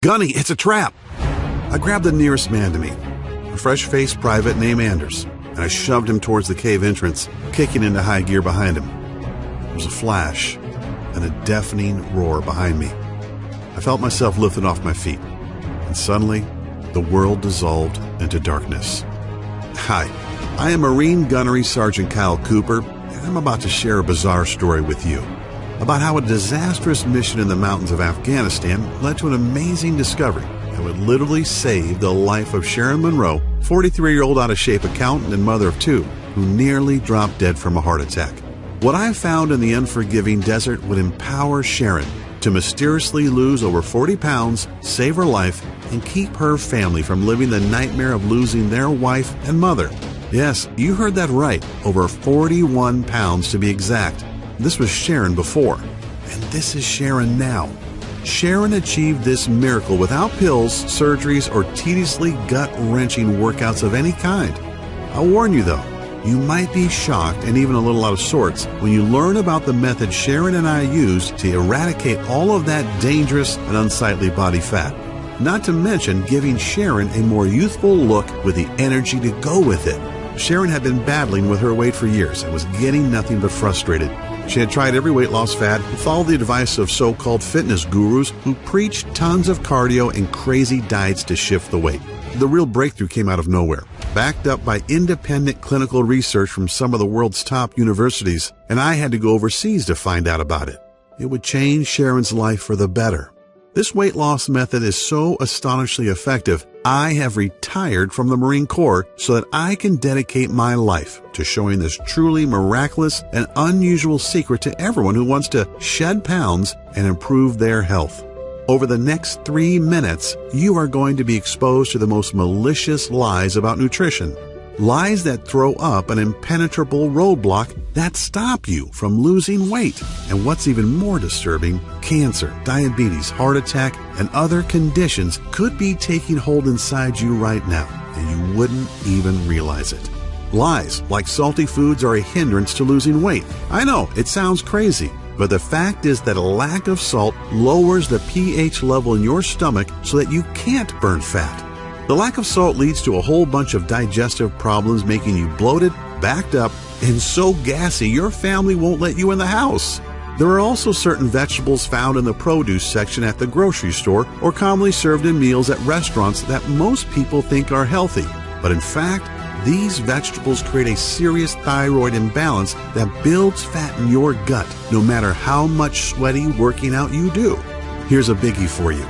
Gunny, it's a trap! I grabbed the nearest man to me, a fresh-faced private named Anders, and I shoved him towards the cave entrance, kicking into high gear behind him. There was a flash and a deafening roar behind me. I felt myself lifted off my feet, and suddenly, the world dissolved into darkness. Hi, I am Marine Gunnery Sergeant Kyle Cooper, and I'm about to share a bizarre story with you about how a disastrous mission in the mountains of Afghanistan led to an amazing discovery that would literally save the life of Sharon Monroe, 43-year-old out-of-shape accountant and mother of two, who nearly dropped dead from a heart attack. What I found in the unforgiving desert would empower Sharon to mysteriously lose over 40 pounds, save her life, and keep her family from living the nightmare of losing their wife and mother. Yes, you heard that right, over 41 pounds to be exact. This was Sharon before, and this is Sharon now. Sharon achieved this miracle without pills, surgeries, or tediously gut-wrenching workouts of any kind. I'll warn you though, you might be shocked and even a little out of sorts when you learn about the method Sharon and I used to eradicate all of that dangerous and unsightly body fat. Not to mention giving Sharon a more youthful look with the energy to go with it. Sharon had been battling with her weight for years and was getting nothing but frustrated. She had tried every weight loss fad and followed the advice of so-called fitness gurus who preached tons of cardio and crazy diets to shift the weight. The real breakthrough came out of nowhere, backed up by independent clinical research from some of the world's top universities, and I had to go overseas to find out about it. It would change Sharon's life for the better. This weight loss method is so astonishingly effective, I have retired from the Marine Corps so that I can dedicate my life to showing this truly miraculous and unusual secret to everyone who wants to shed pounds and improve their health. Over the next 3 minutes, you are going to be exposed to the most malicious lies about nutrition. Lies that throw up an impenetrable roadblock that stop you from losing weight. And what's even more disturbing, cancer, diabetes, heart attack, and other conditions could be taking hold inside you right now, and you wouldn't even realize it. Lies like salty foods are a hindrance to losing weight. I know, it sounds crazy, but the fact is that a lack of salt lowers the pH level in your stomach so that you can't burn fat. The lack of salt leads to a whole bunch of digestive problems, making you bloated, backed up, and so gassy your family won't let you in the house. There are also certain vegetables found in the produce section at the grocery store or commonly served in meals at restaurants that most people think are healthy. But in fact, these vegetables create a serious thyroid imbalance that builds fat in your gut, no matter how much sweaty working out you do. Here's a biggie for you.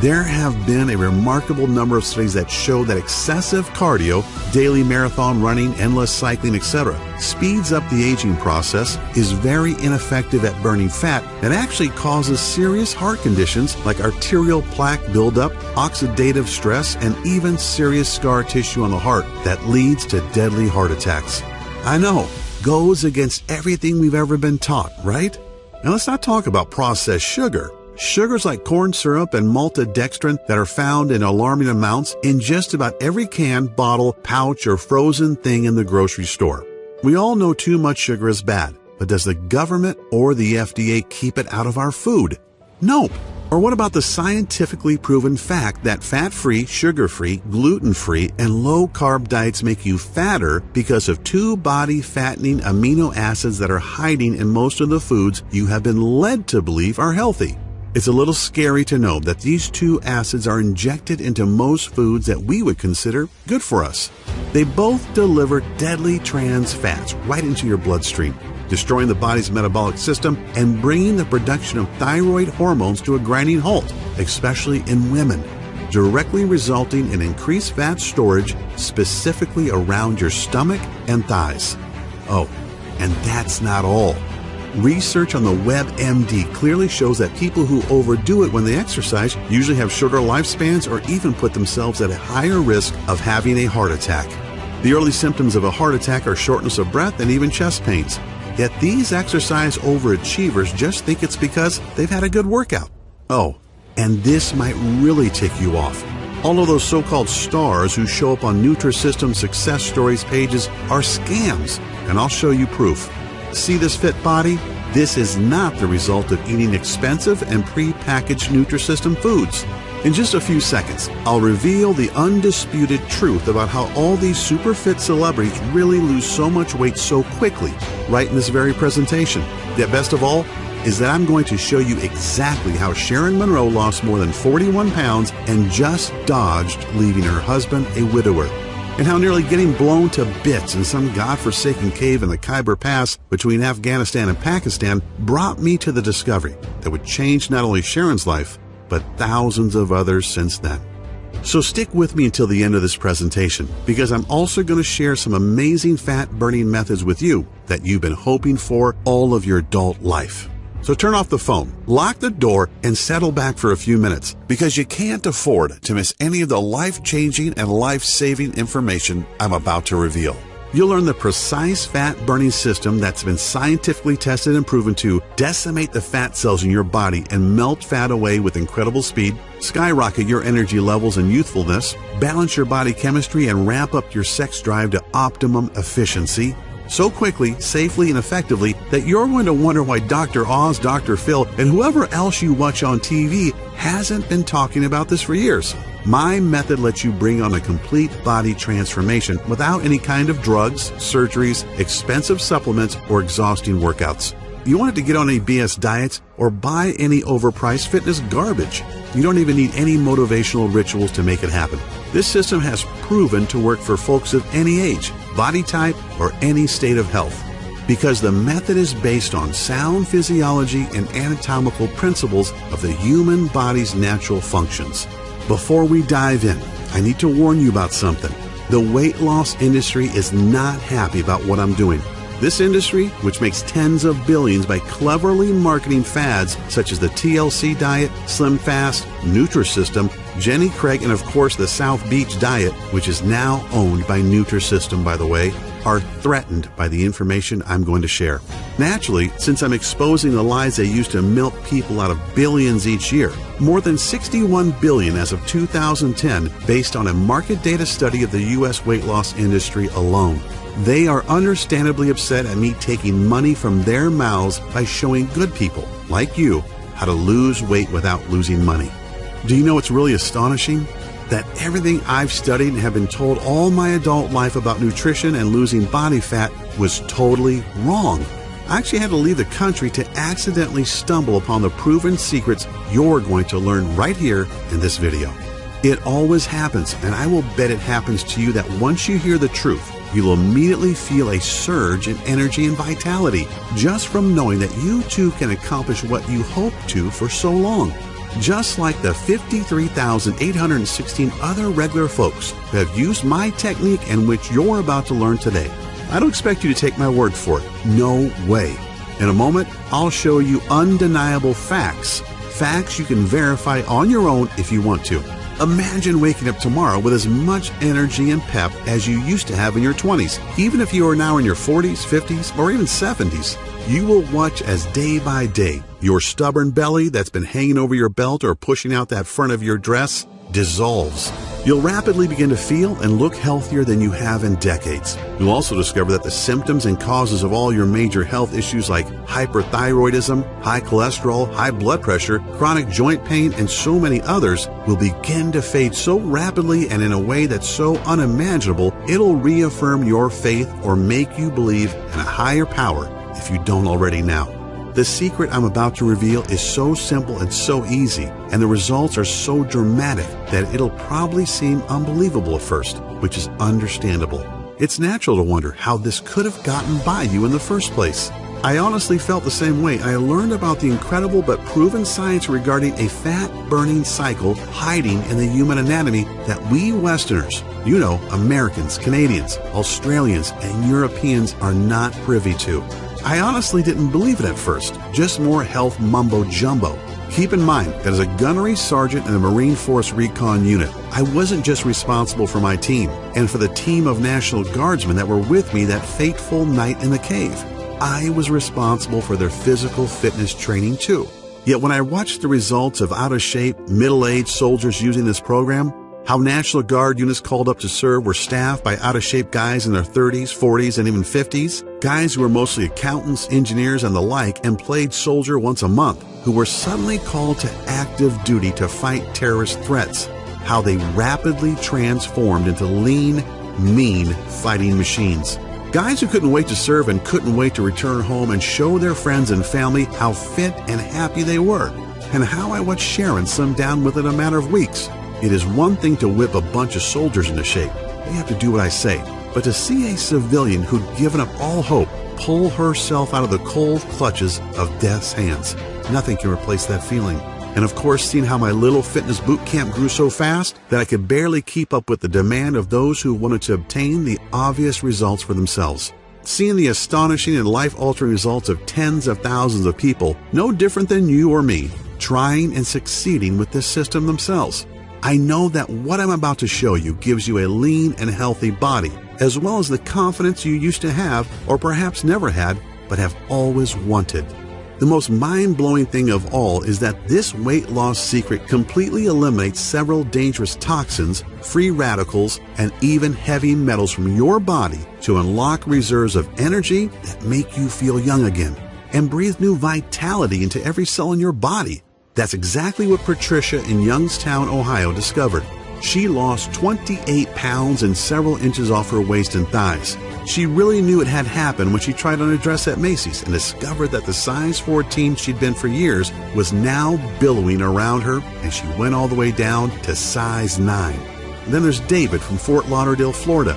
There have been a remarkable number of studies that show that excessive cardio, daily marathon running, endless cycling, etc., speeds up the aging process, is very ineffective at burning fat, and actually causes serious heart conditions like arterial plaque buildup, oxidative stress, and even serious scar tissue on the heart that leads to deadly heart attacks. I know, goes against everything we've ever been taught, right? Now let's not talk about processed sugar. Sugars like corn syrup and maltodextrin that are found in alarming amounts in just about every can, bottle, pouch, or frozen thing in the grocery store. We all know too much sugar is bad, but does the government or the FDA keep it out of our food? Nope. Or what about the scientifically proven fact that fat-free, sugar-free, gluten-free, and low-carb diets make you fatter because of 2 body-fattening amino acids that are hiding in most of the foods you have been led to believe are healthy? It's a little scary to know that these 2 acids are injected into most foods that we would consider good for us. They both deliver deadly trans fats right into your bloodstream, destroying the body's metabolic system and bringing the production of thyroid hormones to a grinding halt, especially in women, directly resulting in increased fat storage specifically around your stomach and thighs. Oh, and that's not all. Research on the WebMD clearly shows that people who overdo it when they exercise usually have shorter lifespans or even put themselves at a higher risk of having a heart attack. The early symptoms of a heart attack are shortness of breath and even chest pains. Yet these exercise overachievers just think it's because they've had a good workout. Oh, and this might really tick you off. All of those so-called stars who show up on Nutrisystem success stories pages are scams, and I'll show you proof. See this fit body? This is not the result of eating expensive and pre-packaged Nutrisystem foods. In just a few seconds, I'll reveal the undisputed truth about how all these super fit celebrities really lose so much weight so quickly, right in this very presentation. Yet best of all, is that I'm going to show you exactly how Sharon Monroe lost more than 41 pounds and just dodged leaving her husband a widower, and how nearly getting blown to bits in some godforsaken cave in the Khyber Pass between Afghanistan and Pakistan brought me to the discovery that would change not only Sharon's life, but thousands of others since then. So stick with me until the end of this presentation, because I'm also going to share some amazing fat-burning methods with you that you've been hoping for all of your adult life. So turn off the phone, lock the door, and settle back for a few minutes, because you can't afford to miss any of the life-changing and life-saving information I'm about to reveal. You'll learn the precise fat-burning system that's been scientifically tested and proven to decimate the fat cells in your body and melt fat away with incredible speed, skyrocket your energy levels and youthfulness, balance your body chemistry, and ramp up your sex drive to optimum efficiency, so quickly, safely, and effectively that you're going to wonder why Dr. Oz, Dr. Phil, and whoever else you watch on TV hasn't been talking about this for years. My method lets you bring on a complete body transformation without any kind of drugs, surgeries, expensive supplements, or exhausting workouts. You want it to get on any BS diets or buy any overpriced fitness garbage. You don't even need any motivational rituals to make it happen. This system has proven to work for folks of any age, body type, or any state of health, because the method is based on sound physiology and anatomical principles of the human body's natural functions. Before we dive in, I need to warn you about something. The weight loss industry is not happy about what I'm doing. This industry, which makes tens of billions by cleverly marketing fads such as the TLC diet, Slim Fast, Nutrisystem, Jenny Craig, and of course the South Beach diet, which is now owned by Nutrisystem, by the way, are threatened by the information I'm going to share. Naturally, since I'm exposing the lies they use to milk people out of billions each year, more than 61 billion as of 2010, based on a market data study of the U.S. weight loss industry alone. They are understandably upset at me taking money from their mouths by showing good people, like you, how to lose weight without losing money. Do you know what's really astonishing? That everything I've studied and have been told all my adult life about nutrition and losing body fat was totally wrong. I actually had to leave the country to accidentally stumble upon the proven secrets you're going to learn right here in this video. It always happens, and I will bet it happens to you that once you hear the truth, you'll immediately feel a surge in energy and vitality just from knowing that you too can accomplish what you hoped to for so long. Just like the 53,816 other regular folks who have used my technique and which you're about to learn today. I don't expect you to take my word for it. No way. In a moment, I'll show you undeniable facts. Facts you can verify on your own if you want to. Imagine waking up tomorrow with as much energy and pep as you used to have in your 20s. Even if you are now in your 40s, 50s, or even 70s, you will watch as day by day, your stubborn belly that's been hanging over your belt or pushing out that front of your dress dissolves. You'll rapidly begin to feel and look healthier than you have in decades. You'll also discover that the symptoms and causes of all your major health issues like hyperthyroidism, high cholesterol, high blood pressure, chronic joint pain, and so many others will begin to fade so rapidly and in a way that's so unimaginable, it'll reaffirm your faith or make you believe in a higher power if you don't already now. The secret I'm about to reveal is so simple and so easy, and the results are so dramatic that it'll probably seem unbelievable at first, which is understandable. It's natural to wonder how this could have gotten by you in the first place. I honestly felt the same way. I learned about the incredible but proven science regarding a fat-burning cycle hiding in the human anatomy that we Westerners, you know, Americans, Canadians, Australians, and Europeans are not privy to. I honestly didn't believe it at first, just more health mumbo-jumbo. Keep in mind that as a gunnery sergeant in the Marine Force Recon Unit, I wasn't just responsible for my team and for the team of National Guardsmen that were with me that fateful night in the cave. I was responsible for their physical fitness training too. Yet when I watched the results of out-of-shape, middle-aged soldiers using this program, how National Guard units called up to serve were staffed by out-of-shape guys in their 30s, 40s, and even 50s, guys who were mostly accountants, engineers, and the like, and played soldier once a month. who were suddenly called to active duty to fight terrorist threats, how they rapidly transformed into lean, mean fighting machines. Guys who couldn't wait to serve and couldn't wait to return home and show their friends and family how fit and happy they were, and how I watched Sharon slim down within a matter of weeks. It is one thing to whip a bunch of soldiers into shape. They have to do what I say. But to see a civilian who'd given up all hope pull herself out of the cold clutches of death's hands, nothing can replace that feeling. And of course, seeing how my little fitness boot camp grew so fast that I could barely keep up with the demand of those who wanted to obtain the obvious results for themselves. Seeing the astonishing and life-altering results of tens of thousands of people, no different than you or me, trying and succeeding with this system themselves. I know that what I'm about to show you gives you a lean and healthy body, as well as the confidence you used to have, or perhaps never had, but have always wanted. The most mind-blowing thing of all is that this weight loss secret completely eliminates several dangerous toxins, free radicals, and even heavy metals from your body to unlock reserves of energy that make you feel young again and breathe new vitality into every cell in your body. That's exactly what Patricia in Youngstown, Ohio discovered. She lost 28 pounds and several inches off her waist and thighs. She really knew it had happened when she tried on a dress at Macy's and discovered that the size 14 she'd been for years was now billowing around her, and she went all the way down to size 9. And then there's David from Fort Lauderdale, Florida,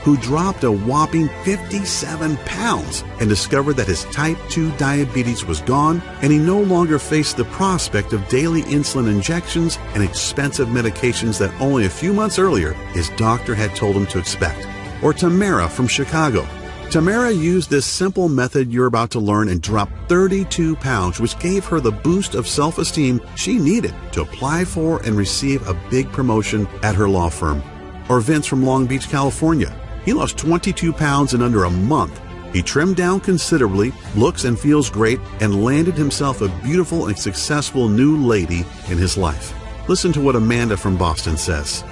who dropped a whopping 57 pounds and discovered that his type 2 diabetes was gone, and he no longer faced the prospect of daily insulin injections and expensive medications that only a few months earlier his doctor had told him to expect. Or Tamara from Chicago. Tamara used this simple method you're about to learn and dropped 32 pounds, which gave her the boost of self-esteem she needed to apply for and receive a big promotion at her law firm. Or Vince from Long Beach, California. He lost 22 pounds in under a month. He trimmed down considerably, looks and feels great, and landed himself a beautiful and successful new lady in his life. Listen to what Amanda from Boston says.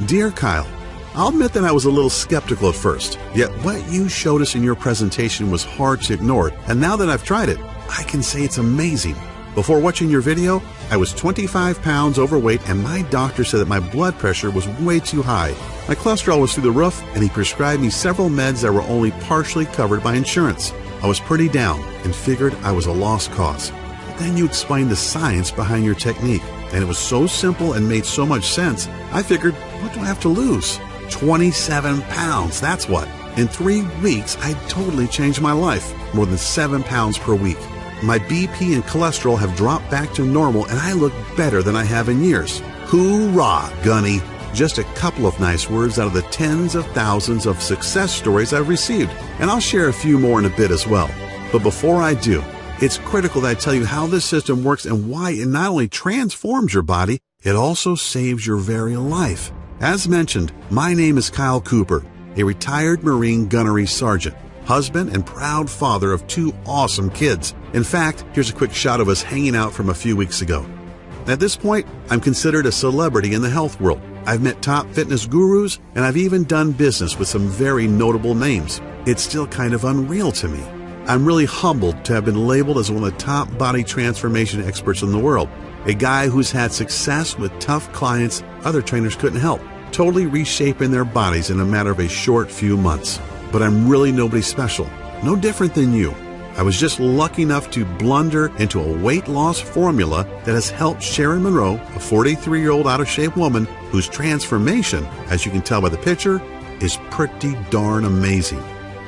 Dear Kyle, I'll admit that I was a little skeptical at first, yet what you showed us in your presentation was hard to ignore, and now that I've tried it, I can say it's amazing. Before watching your video, I was 25 pounds overweight, and my doctor said that my blood pressure was way too high. My cholesterol was through the roof, and he prescribed me several meds that were only partially covered by insurance. I was pretty down and figured I was a lost cause. But then you explained the science behind your technique, and it was so simple and made so much sense, I figured, what do I have to lose? 27 pounds, that's what. In 3 weeks, I totally changed my life, more than 7 pounds per week. My BP and cholesterol have dropped back to normal, and I look better than I have in years. Hoorah, Gunny! Just a couple of nice words out of the tens of thousands of success stories I've received, and I'll share a few more in a bit as well. But before I do, it's critical that I tell you how this system works and why it not only transforms your body, it also saves your very life. As mentioned, my name is Kyle Cooper, a retired Marine gunnery sergeant, husband and proud father of 2 awesome kids. In fact, here's a quick shot of us hanging out from a few weeks ago. At this point, I'm considered a celebrity in the health world. I've met top fitness gurus, and I've even done business with some very notable names. It's still kind of unreal to me. I'm really humbled to have been labeled as one of the top body transformation experts in the world, a guy who's had success with tough clients other trainers couldn't help, totally reshaping their bodies in a matter of a short few months. But I'm really nobody special, no different than you. I was just lucky enough to blunder into a weight loss formula that has helped Sharon Monroe, a 43-year-old out-of-shape woman whose transformation, as you can tell by the picture, is pretty darn amazing.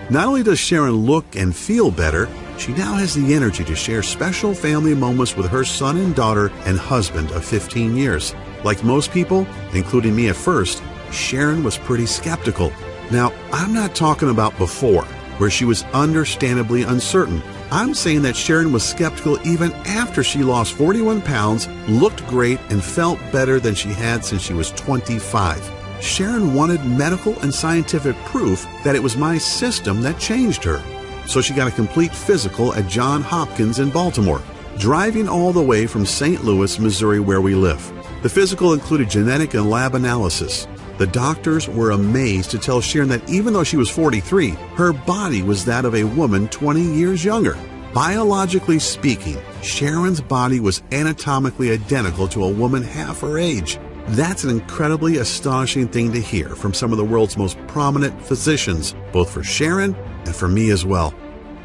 Not only does Sharon look and feel better, she now has the energy to share special family moments with her son and daughter and husband of 15 years. Like most people, including me at first, Sharon was pretty skeptical. Now, I'm not talking about before, where she was understandably uncertain. I'm saying that Sharon was skeptical even after she lost 41 pounds, looked great, and felt better than she had since she was 25. Sharon wanted medical and scientific proof that it was my system that changed her. So she got a complete physical at Johns Hopkins in Baltimore, driving all the way from St. Louis, Missouri, where we live. The physical included genetic and lab analysis. The doctors were amazed to tell Sharon that even though she was 43, her body was that of a woman 20 years younger. Biologically speaking, Sharon's body was anatomically identical to a woman half her age. That's an incredibly astonishing thing to hear from some of the world's most prominent physicians, both for Sharon and for me as well.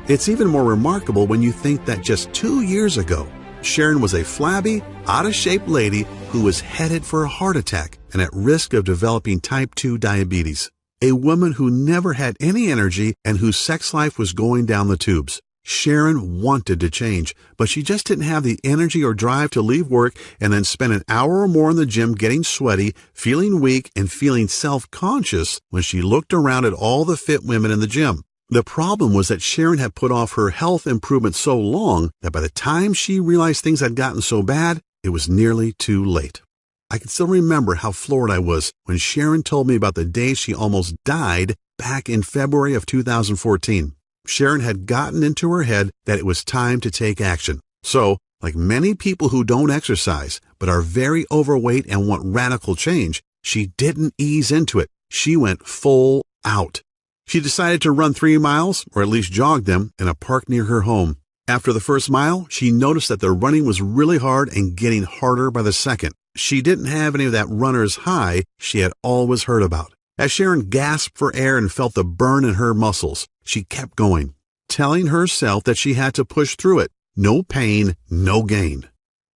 It's even more remarkable when you think that just 2 years ago, Sharon was a flabby, out-of-shape lady who was headed for a heart attack and at risk of developing type 2 diabetes. A woman who never had any energy and whose sex life was going down the tubes. Sharon wanted to change, but she just didn't have the energy or drive to leave work and then spend an hour or more in the gym getting sweaty, feeling weak, and feeling self-conscious when she looked around at all the fit women in the gym. The problem was that Sharon had put off her health improvement so long that by the time she realized things had gotten so bad, it was nearly too late. I can still remember how floored I was when Sharon told me about the day she almost died back in February of 2014. Sharon had gotten into her head that it was time to take action. So, like many people who don't exercise but are very overweight and want radical change, she didn't ease into it. She went full out. She decided to run 3 miles, or at least jog them, in a park near her home. After the first mile, she noticed that the running was really hard and getting harder by the second. She didn't have any of that runner's high she had always heard about. As Sharon gasped for air and felt the burn in her muscles, she kept going, telling herself that she had to push through it. No pain, no gain.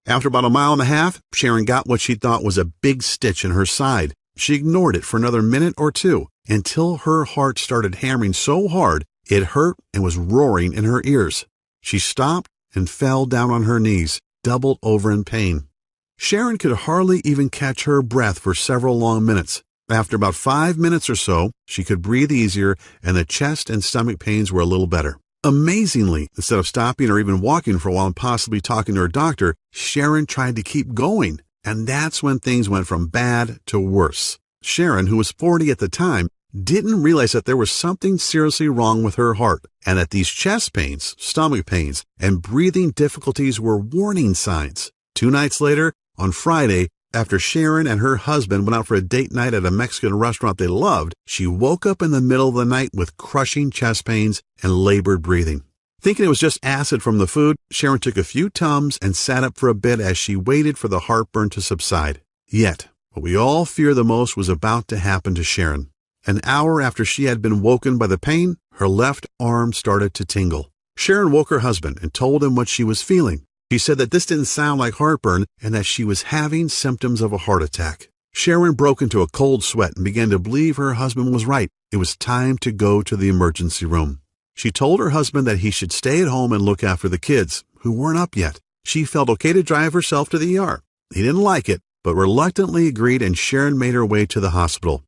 After about 1.5 miles, Sharon got what she thought was a big stitch in her side. She ignored it for another minute or two until her heart started hammering so hard it hurt and was roaring in her ears. She stopped and fell down on her knees, doubled over in pain. Sharon could hardly even catch her breath for several long minutes. After about 5 minutes or so, she could breathe easier and the chest and stomach pains were a little better. Amazingly, instead of stopping or even walking for a while and possibly talking to her doctor, Sharon tried to keep going. And that's when things went from bad to worse. Sharon, who was 40 at the time, didn't realize that there was something seriously wrong with her heart and that these chest pains, stomach pains, and breathing difficulties were warning signs. 2 nights later, on Friday, after Sharon and her husband went out for a date night at a Mexican restaurant they loved, she woke up in the middle of the night with crushing chest pains and labored breathing. Thinking it was just acid from the food, Sharon took a few Tums and sat up for a bit as she waited for the heartburn to subside. Yet, what we all fear the most was about to happen to Sharon. An hour after she had been woken by the pain, her left arm started to tingle. Sharon woke her husband and told him what she was feeling. She said that this didn't sound like heartburn and that she was having symptoms of a heart attack. Sharon broke into a cold sweat and began to believe her husband was right. It was time to go to the emergency room. She told her husband that he should stay at home and look after the kids, who weren't up yet. She felt okay to drive herself to the ER. He didn't like it, but reluctantly agreed, and Sharon made her way to the hospital.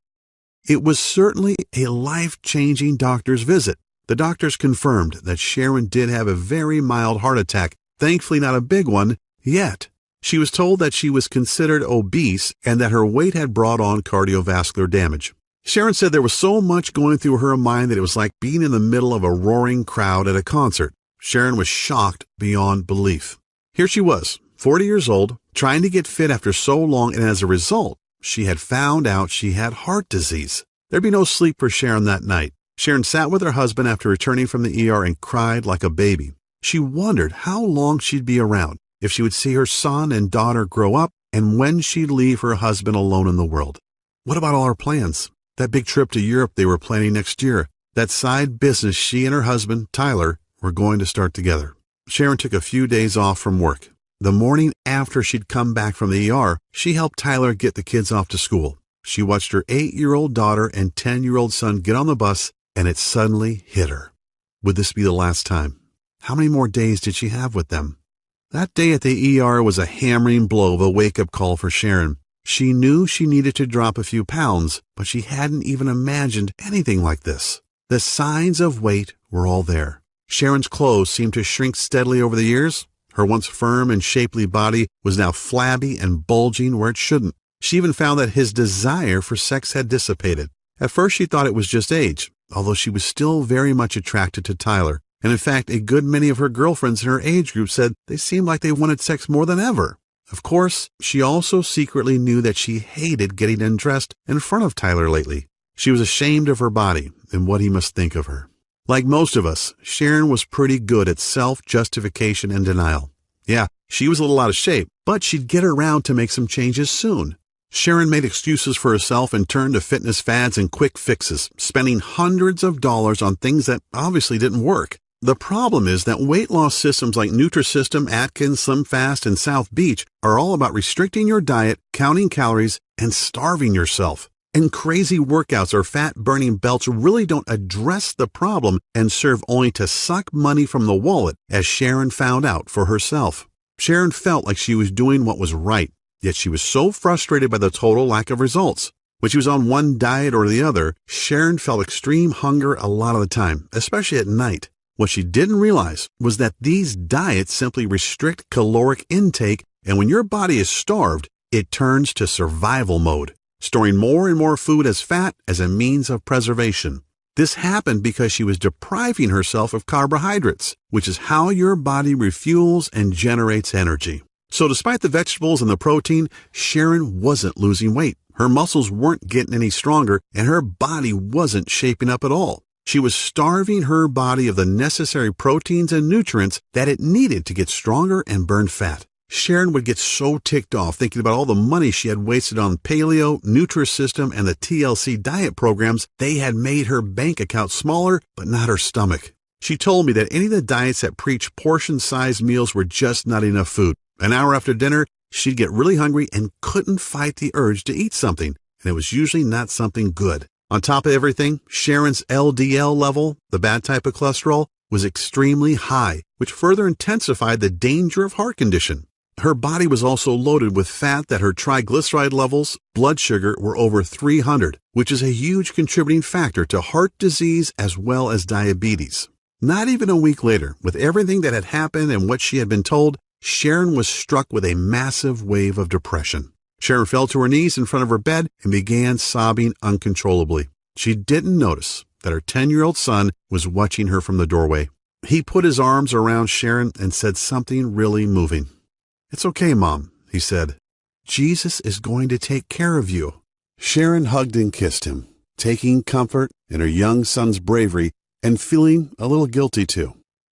It was certainly a life-changing doctor's visit. The doctors confirmed that Sharon did have a very mild heart attack, thankfully not a big one yet. She was told that she was considered obese and that her weight had brought on cardiovascular damage. Sharon said there was so much going through her mind that it was like being in the middle of a roaring crowd at a concert. Sharon was shocked beyond belief. Here she was, 40 years old, trying to get fit after so long, and as a result, she had found out she had heart disease. There'd be no sleep for Sharon that night. Sharon sat with her husband after returning from the ER and cried like a baby. She wondered how long she'd be around, if she would see her son and daughter grow up, and when she'd leave her husband alone in the world. What about all her plans? That big trip to Europe they were planning next year. That side business she and her husband, Tyler, were going to start together. Sharon took a few days off from work. The morning after she'd come back from the ER, she helped Tyler get the kids off to school. She watched her 8-year-old daughter and 10-year-old son get on the bus, and it suddenly hit her. Would this be the last time? How many more days did she have with them? That day at the ER was a hammering blow of a wake-up call for Sharon. She knew she needed to drop a few pounds, but she hadn't even imagined anything like this. The signs of weight were all there. Sharon's clothes seemed to shrink steadily over the years. Her once firm and shapely body was now flabby and bulging where it shouldn't. She even found that his desire for sex had dissipated. At first she thought it was just age, although she was still very much attracted to Tyler. And in fact, a good many of her girlfriends in her age group said they seemed like they wanted sex more than ever. Of course, she also secretly knew that she hated getting undressed in front of Tyler lately. She was ashamed of her body and what he must think of her. Like most of us, Sharon was pretty good at self-justification and denial. Yeah, she was a little out of shape, but she'd get around to make some changes soon. Sharon made excuses for herself and turned to fitness fads and quick fixes, spending hundreds of dollars on things that obviously didn't work. The problem is that weight loss systems like Nutrisystem, Atkins, SlimFast, and South Beach are all about restricting your diet, counting calories, and starving yourself. And crazy workouts or fat-burning belts really don't address the problem and serve only to suck money from the wallet, as Sharon found out for herself. Sharon felt like she was doing what was right, yet she was so frustrated by the total lack of results. When she was on one diet or the other, Sharon felt extreme hunger a lot of the time, especially at night. What she didn't realize was that these diets simply restrict caloric intake, and when your body is starved, it turns to survival mode, storing more and more food as fat as a means of preservation. This happened because she was depriving herself of carbohydrates, which is how your body refuels and generates energy. So despite the vegetables and the protein, Sharon wasn't losing weight. Her muscles weren't getting any stronger, and her body wasn't shaping up at all. She was starving her body of the necessary proteins and nutrients that it needed to get stronger and burn fat. Sharon would get so ticked off thinking about all the money she had wasted on paleo, Nutrisystem, and the TLC diet programs. They had made her bank account smaller, but not her stomach. She told me that any of the diets that preached portion-sized meals were just not enough food. An hour after dinner, she'd get really hungry and couldn't fight the urge to eat something, and it was usually not something good. On top of everything, Sharon's LDL level, the bad type of cholesterol, was extremely high, which further intensified the danger of heart condition. Her body was also loaded with fat that her triglyceride levels, blood sugar, were over 300, which is a huge contributing factor to heart disease as well as diabetes. Not even a week later, with everything that had happened and what she had been told, Sharon was struck with a massive wave of depression. Sharon fell to her knees in front of her bed and began sobbing uncontrollably. She didn't notice that her 10-year-old son was watching her from the doorway. He put his arms around Sharon and said something really moving. "It's okay, Mom," he said. "Jesus is going to take care of you." Sharon hugged and kissed him, taking comfort in her young son's bravery and feeling a little guilty too.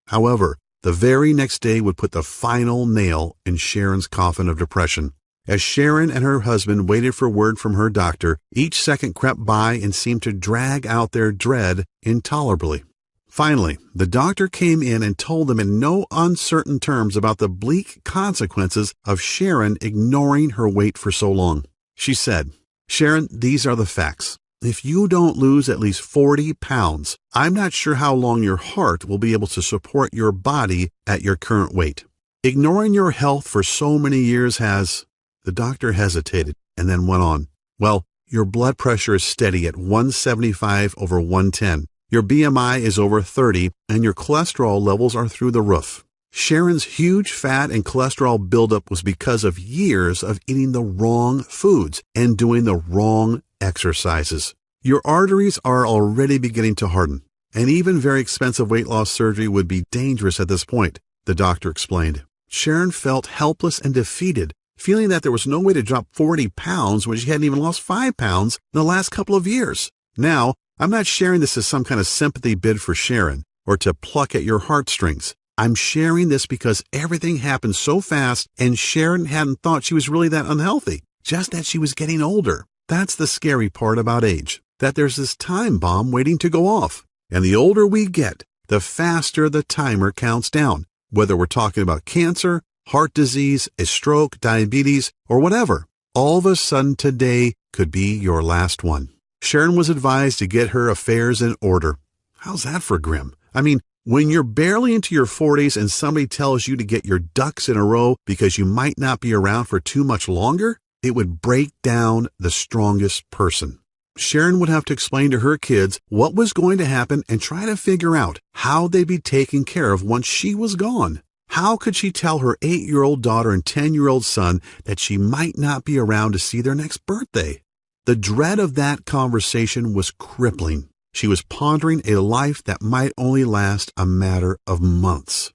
However, the very next day would put the final nail in Sharon's coffin of depression. As Sharon and her husband waited for word from her doctor, each second crept by and seemed to drag out their dread intolerably. Finally, the doctor came in and told them in no uncertain terms about the bleak consequences of Sharon ignoring her weight for so long. She said, "Sharon, these are the facts. If you don't lose at least 40 pounds, I'm not sure how long your heart will be able to support your body at your current weight. Ignoring your health for so many years has..." The doctor hesitated and then went on. "Well, your blood pressure is steady at 175 over 110. Your BMI is over 30, and your cholesterol levels are through the roof." Sharon's huge fat and cholesterol buildup was because of years of eating the wrong foods and doing the wrong exercises. Your arteries are already beginning to harden, and even very expensive weight loss surgery would be dangerous at this point, the doctor explained. Sharon felt helpless and defeated, feeling that there was no way to drop 40 pounds when she hadn't even lost 5 pounds in the last couple of years. Now, I'm not sharing this as some kind of sympathy bid for Sharon or to pluck at your heartstrings. I'm sharing this because everything happened so fast and Sharon hadn't thought she was really that unhealthy, just that she was getting older. That's the scary part about age, that there's this time bomb waiting to go off. And the older we get, the faster the timer counts down, whether we're talking about cancer, heart disease, a stroke, diabetes, or whatever. All of a sudden today could be your last one. Sharon was advised to get her affairs in order. How's that for grim? I mean, when you're barely into your 40s and somebody tells you to get your ducks in a row because you might not be around for too much longer, it would break down the strongest person. Sharon would have to explain to her kids what was going to happen and try to figure out how they'd be taken care of once she was gone. How could she tell her 8-year-old daughter and 10-year-old son that she might not be around to see their next birthday? The dread of that conversation was crippling. She was pondering a life that might only last a matter of months.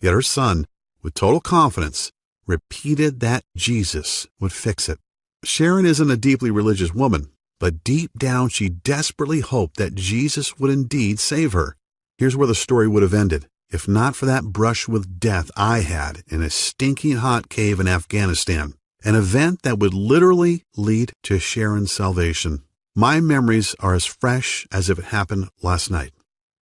Yet her son, with total confidence, repeated that Jesus would fix it. Sharon isn't a deeply religious woman, but deep down she desperately hoped that Jesus would indeed save her. Here's where the story would have ended, if not for that brush with death I had in a stinking hot cave in Afghanistan, an event that would literally lead to Sharon's salvation. My memories are as fresh as if it happened last night.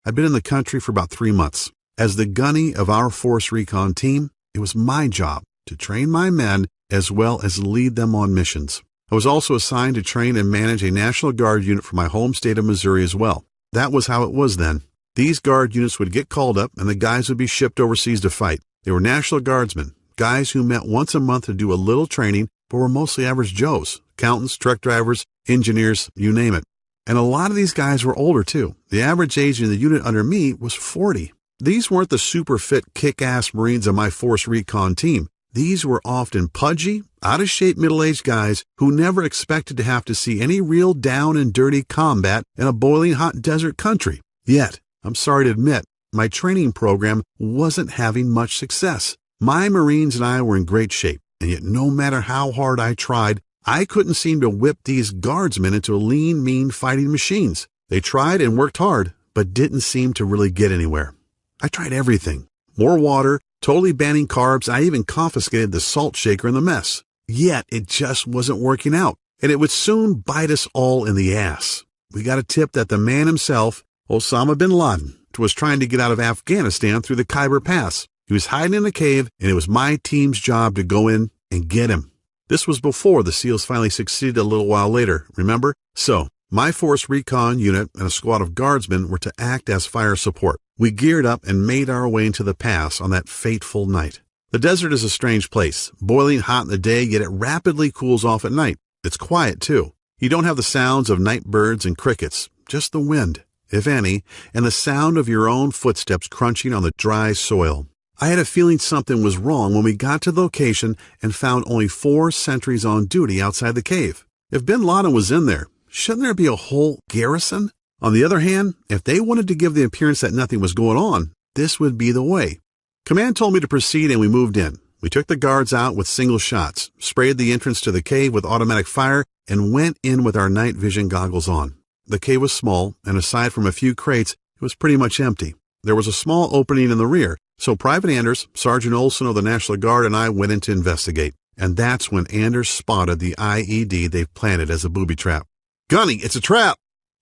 I'd been in the country for about 3 months. As the gunny of our Force Recon team, it was my job to train my men as well as lead them on missions. I was also assigned to train and manage a National Guard unit for my home state of Missouri as well. That was how it was then. These Guard units would get called up and the guys would be shipped overseas to fight. They were National Guardsmen, guys who met once a month to do a little training, but were mostly average Joes, accountants, truck drivers, engineers, you name it. And a lot of these guys were older too. The average age in the unit under me was 40. These weren't the super fit kick-ass Marines of my Force Recon team. These were often pudgy, out-of-shape middle-aged guys who never expected to have to see any real down and dirty combat in a boiling hot desert country. Yet, I'm sorry to admit, my training program wasn't having much success. My Marines and I were in great shape, and yet no matter how hard I tried, I couldn't seem to whip these guardsmen into lean, mean fighting machines. They tried and worked hard, but didn't seem to really get anywhere. I tried everything. More water, totally banning carbs. I even confiscated the salt shaker in the mess. Yet it just wasn't working out, and it would soon bite us all in the ass. We got a tip that the man himself, Osama bin Laden, was trying to get out of Afghanistan through the Khyber Pass. He was hiding in a cave, and it was my team's job to go in and get him. This was before the SEALs finally succeeded a little while later, remember? So, my Force Recon unit and a squad of guardsmen were to act as fire support. We geared up and made our way into the pass on that fateful night. The desert is a strange place, boiling hot in the day, yet it rapidly cools off at night. It's quiet, too. You don't have the sounds of night birds and crickets, just the wind, if any, and the sound of your own footsteps crunching on the dry soil. I had a feeling something was wrong when we got to the location and found only 4 sentries on duty outside the cave. If bin Laden was in there, shouldn't there be a whole garrison? On the other hand, if they wanted to give the appearance that nothing was going on, this would be the way. Command told me to proceed and we moved in. We took the guards out with single shots, sprayed the entrance to the cave with automatic fire, and went in with our night vision goggles on. The cave was small, and aside from a few crates, it was pretty much empty. There was a small opening in the rear, so Private Anders, Sergeant Olson of the National Guard, and I went in to investigate. And that's when Anders spotted the IED they've planted as a booby trap. "Gunny, it's a trap!"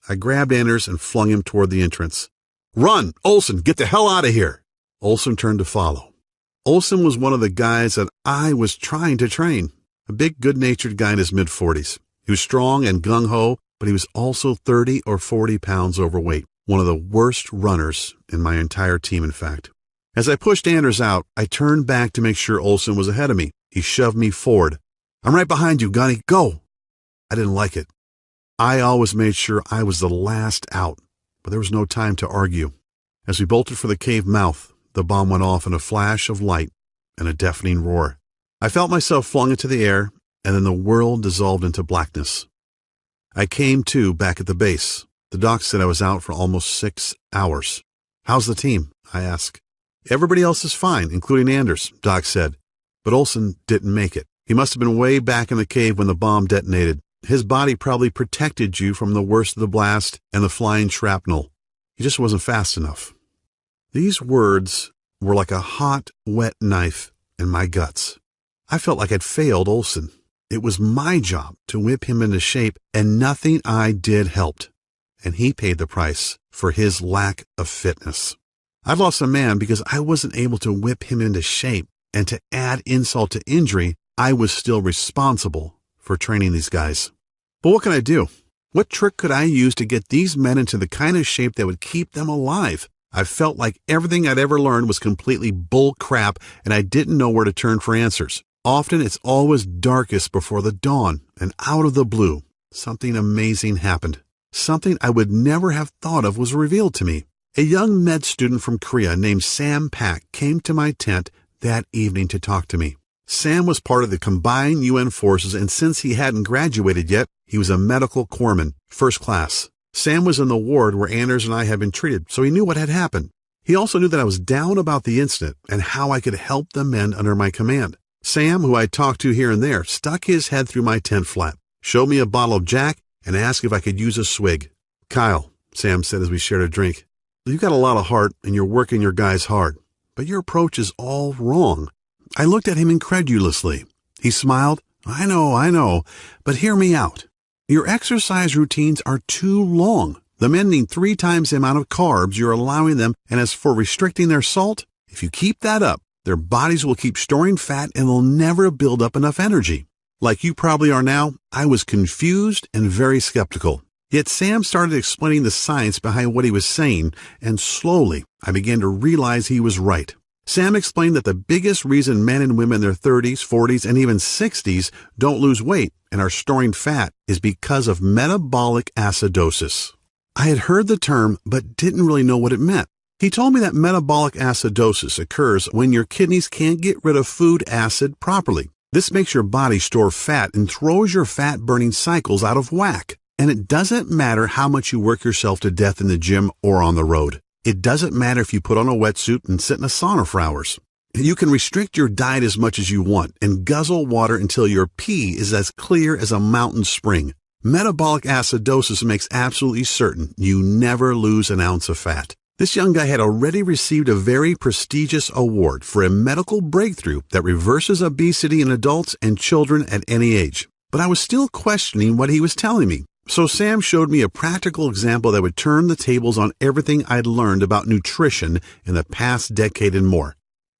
I grabbed Anders and flung him toward the entrance. "Run! Olson, get the hell out of here!" Olson turned to follow. Olson was one of the guys that I was trying to train. A big, good-natured guy in his mid-40s. He was strong and gung-ho, but he was also 30 or 40 pounds overweight. One of the worst runners in my entire team, in fact. As I pushed Anders out, I turned back to make sure Olson was ahead of me. He shoved me forward. "I'm right behind you, Gunny. Go!" I didn't like it. I always made sure I was the last out, but there was no time to argue. As we bolted for the cave mouth, the bomb went off in a flash of light and a deafening roar. I felt myself flung into the air, and then the world dissolved into blackness. I came to back at the base. The doc said I was out for almost 6 hours. "How's the team?" I asked. "Everybody else is fine, including Anders," Doc said. "But Olson didn't make it. He must have been way back in the cave when the bomb detonated. His body probably protected you from the worst of the blast and the flying shrapnel. He just wasn't fast enough." These words were like a hot, wet knife in my guts. I felt like I'd failed Olson. It was my job to whip him into shape, and nothing I did helped. And he paid the price for his lack of fitness. I'd lost a man because I wasn't able to whip him into shape, and to add insult to injury, I was still responsible for training these guys. But what can I do? What trick could I use to get these men into the kind of shape that would keep them alive? I felt like everything I'd ever learned was completely bull crap, and I didn't know where to turn for answers. Often it's always darkest before the dawn, and out of the blue, something amazing happened. Something I would never have thought of was revealed to me. A young med student from Korea named Sam Pak came to my tent that evening to talk to me. Sam was part of the combined UN forces, and since he hadn't graduated yet, he was a medical corpsman, first class. Sam was in the ward where Anders and I had been treated, so he knew what had happened. He also knew that I was down about the incident and how I could help the men under my command. Sam, who I talked to here and there, stuck his head through my tent flap, showed me a bottle of Jack, and asked if I could use a swig. "Kyle," Sam said as we shared a drink, You've got a lot of heart and you're working your guys hard, but your approach is all wrong. I looked at him incredulously. He smiled. I know, but hear me out. Your exercise routines are too long. The men need 3 times the amount of carbs you're allowing them, and as for restricting their salt, if you keep that up, their bodies will keep storing fat and they'll never build up enough energy. Like you probably are now, I was confused and very skeptical. Yet Sam started explaining the science behind what he was saying, and slowly I began to realize he was right. Sam explained that the biggest reason men and women in their 30s, 40s, and even 60s don't lose weight and are storing fat is because of metabolic acidosis. I had heard the term, but didn't really know what it meant. He told me that metabolic acidosis occurs when your kidneys can't get rid of food acid properly. This makes your body store fat and throws your fat-burning cycles out of whack. And it doesn't matter how much you work yourself to death in the gym or on the road. It doesn't matter if you put on a wetsuit and sit in a sauna for hours. You can restrict your diet as much as you want and guzzle water until your pee is as clear as a mountain spring. Metabolic acidosis makes absolutely certain you never lose an ounce of fat. This young guy had already received a very prestigious award for a medical breakthrough that reverses obesity in adults and children at any age. But I was still questioning what he was telling me. So Sam showed me a practical example that would turn the tables on everything I'd learned about nutrition in the past decade and more.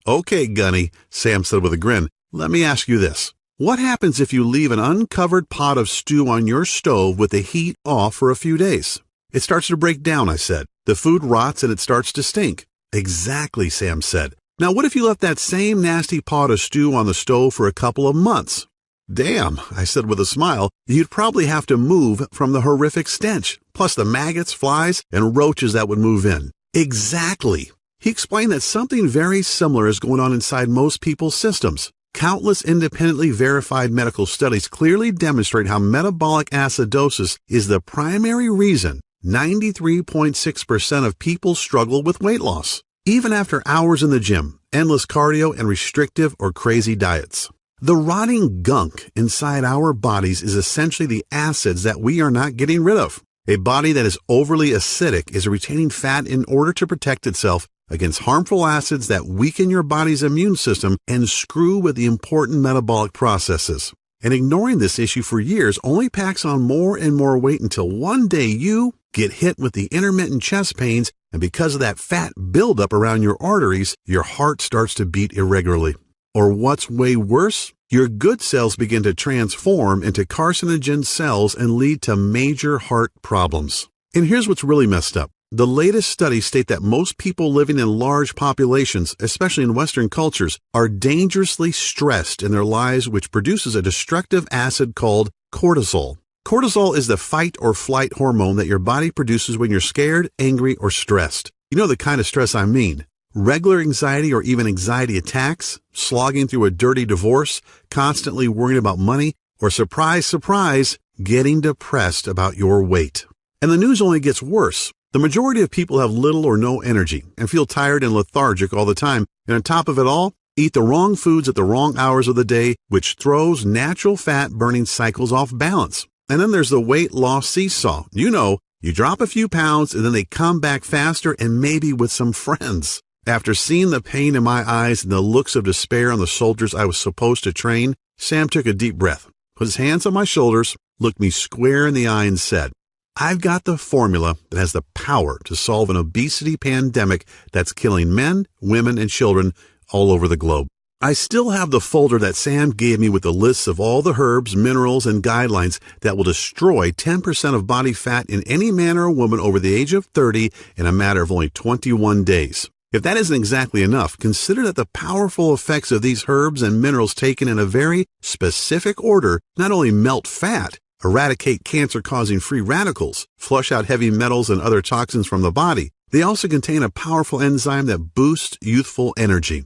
Okay, Gunny, Sam said with a grin, let me ask you this. What happens if you leave an uncovered pot of stew on your stove with the heat off for a few days? It starts to break down, I said. The food rots and it starts to stink. Exactly, Sam said. Now what if you left that same nasty pot of stew on the stove for a couple of months? Damn, I said with a smile, you'd probably have to move from the horrific stench, plus the maggots, flies, and roaches that would move in. Exactly. He explained that something very similar is going on inside most people's systems. Countless independently verified medical studies clearly demonstrate how metabolic acidosis is the primary reason 93.6% of people struggle with weight loss, even after hours in the gym, endless cardio, and restrictive or crazy diets. The rotting gunk inside our bodies is essentially the acids that we are not getting rid of. A body that is overly acidic is retaining fat in order to protect itself against harmful acids that weaken your body's immune system and screw with the important metabolic processes. And ignoring this issue for years only packs on more and more weight until one day you get hit with the intermittent chest pains, and because of that fat buildup around your arteries, your heart starts to beat irregularly. Or what's way worse, your good cells begin to transform into carcinogen cells and lead to major heart problems. And here's what's really messed up. The latest studies state that most people living in large populations, especially in Western cultures, are dangerously stressed in their lives, which produces a destructive acid called cortisol. Cortisol is the fight or flight hormone that your body produces when you're scared, angry, or stressed. You know the kind of stress I mean. Regular anxiety or even anxiety attacks, slogging through a dirty divorce, constantly worrying about money, or surprise, surprise, getting depressed about your weight. And the news only gets worse. The majority of people have little or no energy and feel tired and lethargic all the time. And on top of it all, eat the wrong foods at the wrong hours of the day, which throws natural fat burning cycles off balance. And then there's the weight loss seesaw. You know, you drop a few pounds and then they come back faster and maybe with some friends. After seeing the pain in my eyes and the looks of despair on the soldiers I was supposed to train, Sam took a deep breath, put his hands on my shoulders, looked me square in the eye and said, I've got the formula that has the power to solve an obesity pandemic that's killing men, women, and children all over the globe. I still have the folder that Sam gave me with the lists of all the herbs, minerals, and guidelines that will destroy 10% of body fat in any man or woman over the age of 30 in a matter of only 21 days. If that isn't exactly enough, consider that the powerful effects of these herbs and minerals taken in a very specific order not only melt fat, eradicate cancer-causing free radicals, flush out heavy metals and other toxins from the body, they also contain a powerful enzyme that boosts youthful energy,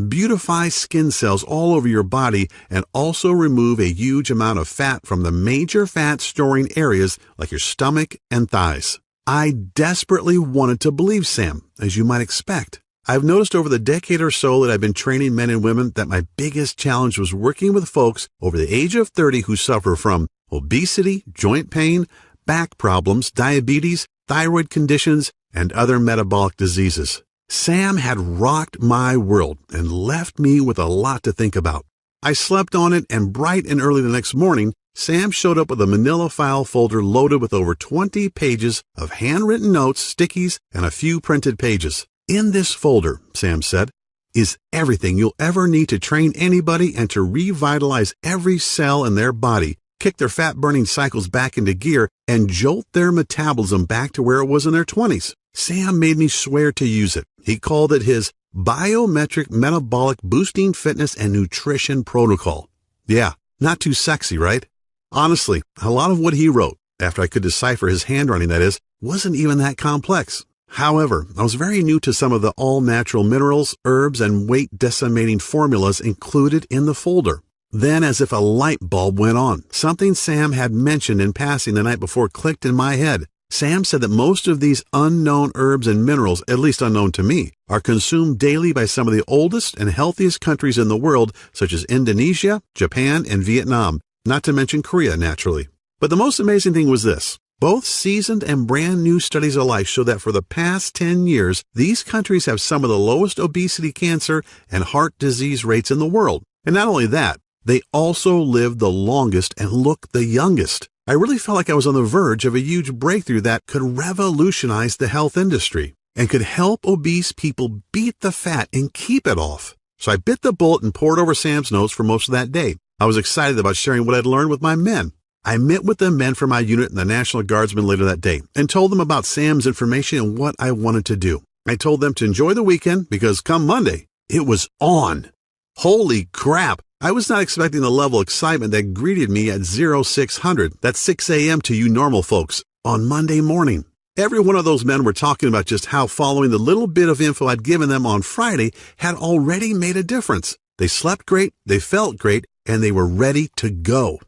beautify skin cells all over your body, and also remove a huge amount of fat from the major fat-storing areas like your stomach and thighs. I desperately wanted to believe Sam, as you might expect. I've noticed over the decade or so that I've been training men and women that my biggest challenge was working with folks over the age of 30 who suffer from obesity, joint pain, back problems, diabetes, thyroid conditions, and other metabolic diseases. Sam had rocked my world and left me with a lot to think about. I slept on it, and bright and early the next morning, Sam showed up with a manila file folder loaded with over 20 pages of handwritten notes, stickies, and a few printed pages. In this folder, Sam said, is everything you'll ever need to train anybody and to revitalize every cell in their body, kick their fat-burning cycles back into gear, and jolt their metabolism back to where it was in their 20s. Sam made me swear to use it. He called it his Biometric Metabolic Boosting Fitness and Nutrition Protocol. Yeah, not too sexy, right? Honestly, a lot of what he wrote, after I could decipher his handwriting that is, wasn't even that complex. However, I was very new to some of the all-natural minerals, herbs, and weight-decimating formulas included in the folder. Then, as if a light bulb went on, something Sam had mentioned in passing the night before clicked in my head. Sam said that most of these unknown herbs and minerals, at least unknown to me, are consumed daily by some of the oldest and healthiest countries in the world, such as Indonesia, Japan, and Vietnam, not to mention Korea, naturally. But the most amazing thing was this. Both seasoned and brand new studies alike show that for the past 10 years, these countries have some of the lowest obesity, cancer, and heart disease rates in the world. And not only that, they also live the longest and look the youngest. I really felt like I was on the verge of a huge breakthrough that could revolutionize the health industry and could help obese people beat the fat and keep it off. So I bit the bullet and poured over Sam's notes for most of that day. I was excited about sharing what I'd learned with my men. I met with the men from my unit and the National Guardsmen later that day and told them about Sam's information and what I wanted to do. I told them to enjoy the weekend because come Monday, it was on. Holy crap! I was not expecting the level of excitement that greeted me at 0600, that's 6 a.m. to you normal folks, on Monday morning. Every one of those men were talking about just how following the little bit of info I'd given them on Friday had already made a difference. They slept great, they felt great, and they were ready to go.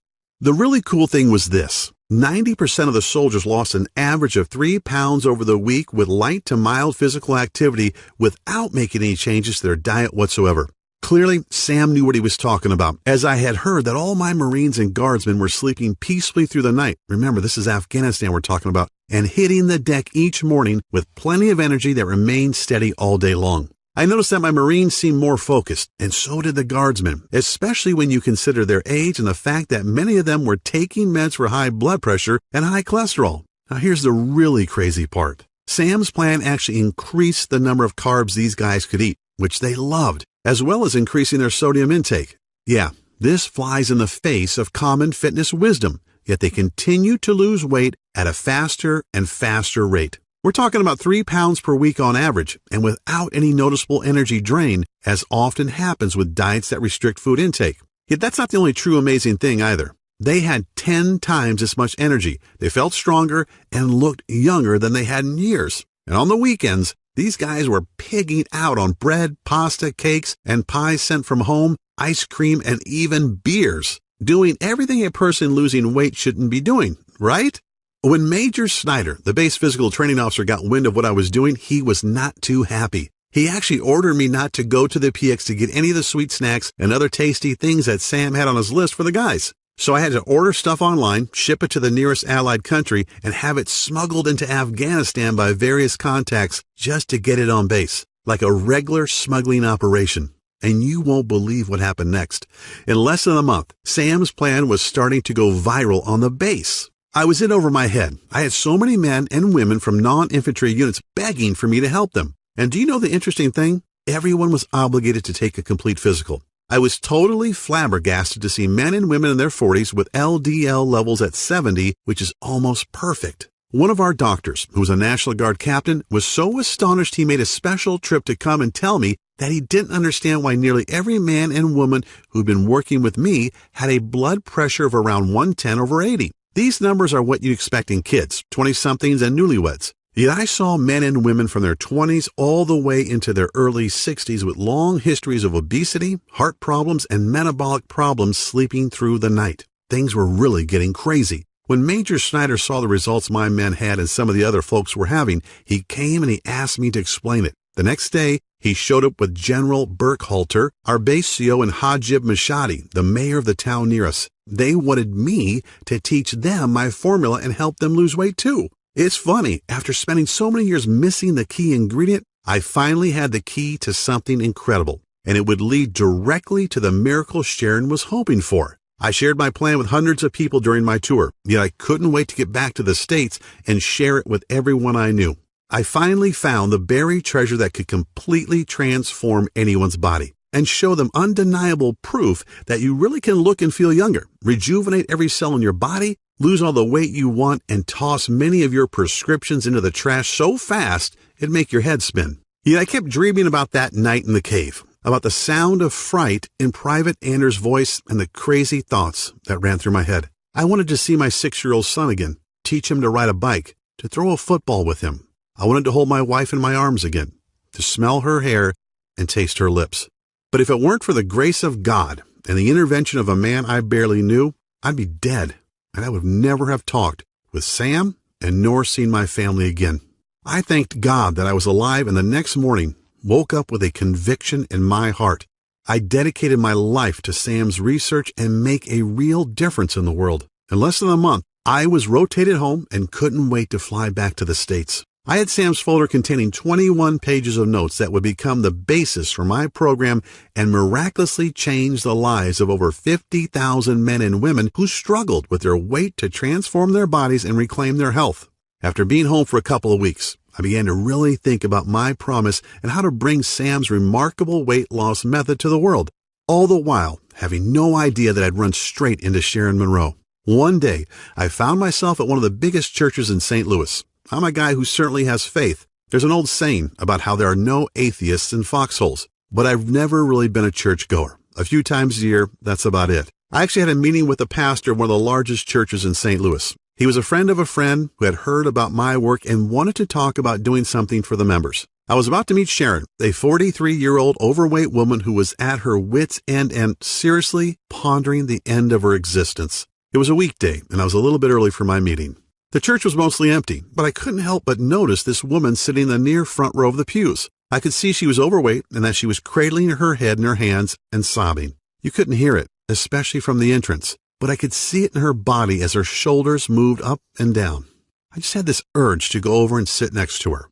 The really cool thing was this. 90% of the soldiers lost an average of 3 pounds over the week with light to mild physical activity without making any changes to their diet whatsoever. Clearly, Sam knew what he was talking about, as I had heard that all my Marines and Guardsmen were sleeping peacefully through the night. Remember, this is Afghanistan we're talking about, and hitting the deck each morning with plenty of energy that remained steady all day long. I noticed that my Marines seemed more focused, and so did the Guardsmen, especially when you consider their age and the fact that many of them were taking meds for high blood pressure and high cholesterol. Now here's the really crazy part. Sam's plan actually increased the number of carbs these guys could eat, which they loved, as well as increasing their sodium intake. Yeah, this flies in the face of common fitness wisdom, yet they continue to lose weight at a faster and faster rate. We're talking about 3 pounds per week on average, and without any noticeable energy drain, as often happens with diets that restrict food intake. Yet that's not the only true amazing thing either. They had 10 times as much energy, they felt stronger, and looked younger than they had in years. And on the weekends, these guys were pigging out on bread, pasta, cakes, and pies sent from home, ice cream, and even beers, doing everything a person losing weight shouldn't be doing, right? When Major Snyder, the base physical training officer, got wind of what I was doing, he was not too happy. He actually ordered me not to go to the PX to get any of the sweet snacks and other tasty things that Sam had on his list for the guys. So I had to order stuff online, ship it to the nearest allied country, and have it smuggled into Afghanistan by various contacts just to get it on base, like a regular smuggling operation. And you won't believe what happened next. In less than a month, Sam's plan was starting to go viral on the base. I was in over my head. I had so many men and women from non-infantry units begging for me to help them. And do you know the interesting thing? Everyone was obligated to take a complete physical. I was totally flabbergasted to see men and women in their 40s with LDL levels at 70, which is almost perfect. One of our doctors, who was a National Guard captain, was so astonished he made a special trip to come and tell me that he didn't understand why nearly every man and woman who'd been working with me had a blood pressure of around 110/80. These numbers are what you'd expect in kids, 20-somethings, and newlyweds. Yet I saw men and women from their 20s all the way into their early 60s with long histories of obesity, heart problems, and metabolic problems sleeping through the night. Things were really getting crazy. When Major Snyder saw the results my men had and some of the other folks were having, he came and he asked me to explain it. The next day, he showed up with General Burkhalter, our base CO, and Hajib Mashadi, the mayor of the town near us. They wanted me to teach them my formula and help them lose weight too. It's funny, after spending so many years missing the key ingredient, I finally had the key to something incredible, and it would lead directly to the miracle Sharon was hoping for. I shared my plan with hundreds of people during my tour, yet I couldn't wait to get back to the States and share it with everyone I knew. I finally found the buried treasure that could completely transform anyone's body and show them undeniable proof that you really can look and feel younger, rejuvenate every cell in your body, lose all the weight you want, and toss many of your prescriptions into the trash so fast it'd make your head spin. Yet I kept dreaming about that night in the cave, about the sound of fright in Private Anders' voice and the crazy thoughts that ran through my head. I wanted to see my 6-year-old son again, teach him to ride a bike, to throw a football with him. I wanted to hold my wife in my arms again, to smell her hair and taste her lips. But if it weren't for the grace of God and the intervention of a man I barely knew, I'd be dead, and I would never have talked with Sam and nor seen my family again. I thanked God that I was alive, and the next morning woke up with a conviction in my heart. I dedicated my life to Sam's research and make a real difference in the world. In less than a month, I was rotated home and couldn't wait to fly back to the States. I had Sam's folder containing 21 pages of notes that would become the basis for my program and miraculously change the lives of over 50,000 men and women who struggled with their weight to transform their bodies and reclaim their health. After being home for a couple of weeks, I began to really think about my promise and how to bring Sam's remarkable weight loss method to the world, all the while having no idea that I'd run straight into Sharon Monroe. One day, I found myself at one of the biggest churches in St. Louis. I'm a guy who certainly has faith. There's an old saying about how there are no atheists in foxholes, but I've never really been a churchgoer. A few times a year, that's about it. I actually had a meeting with the pastor of one of the largest churches in St. Louis. He was a friend of a friend who had heard about my work and wanted to talk about doing something for the members. I was about to meet Sharon, a 43-year-old overweight woman who was at her wit's end and seriously pondering the end of her existence. It was a weekday, and I was a little bit early for my meeting. The church was mostly empty, but I couldn't help but notice this woman sitting in the near front row of the pews. I could see she was overweight and that she was cradling her head in her hands and sobbing. You couldn't hear it, especially from the entrance, but I could see it in her body as her shoulders moved up and down. I just had this urge to go over and sit next to her.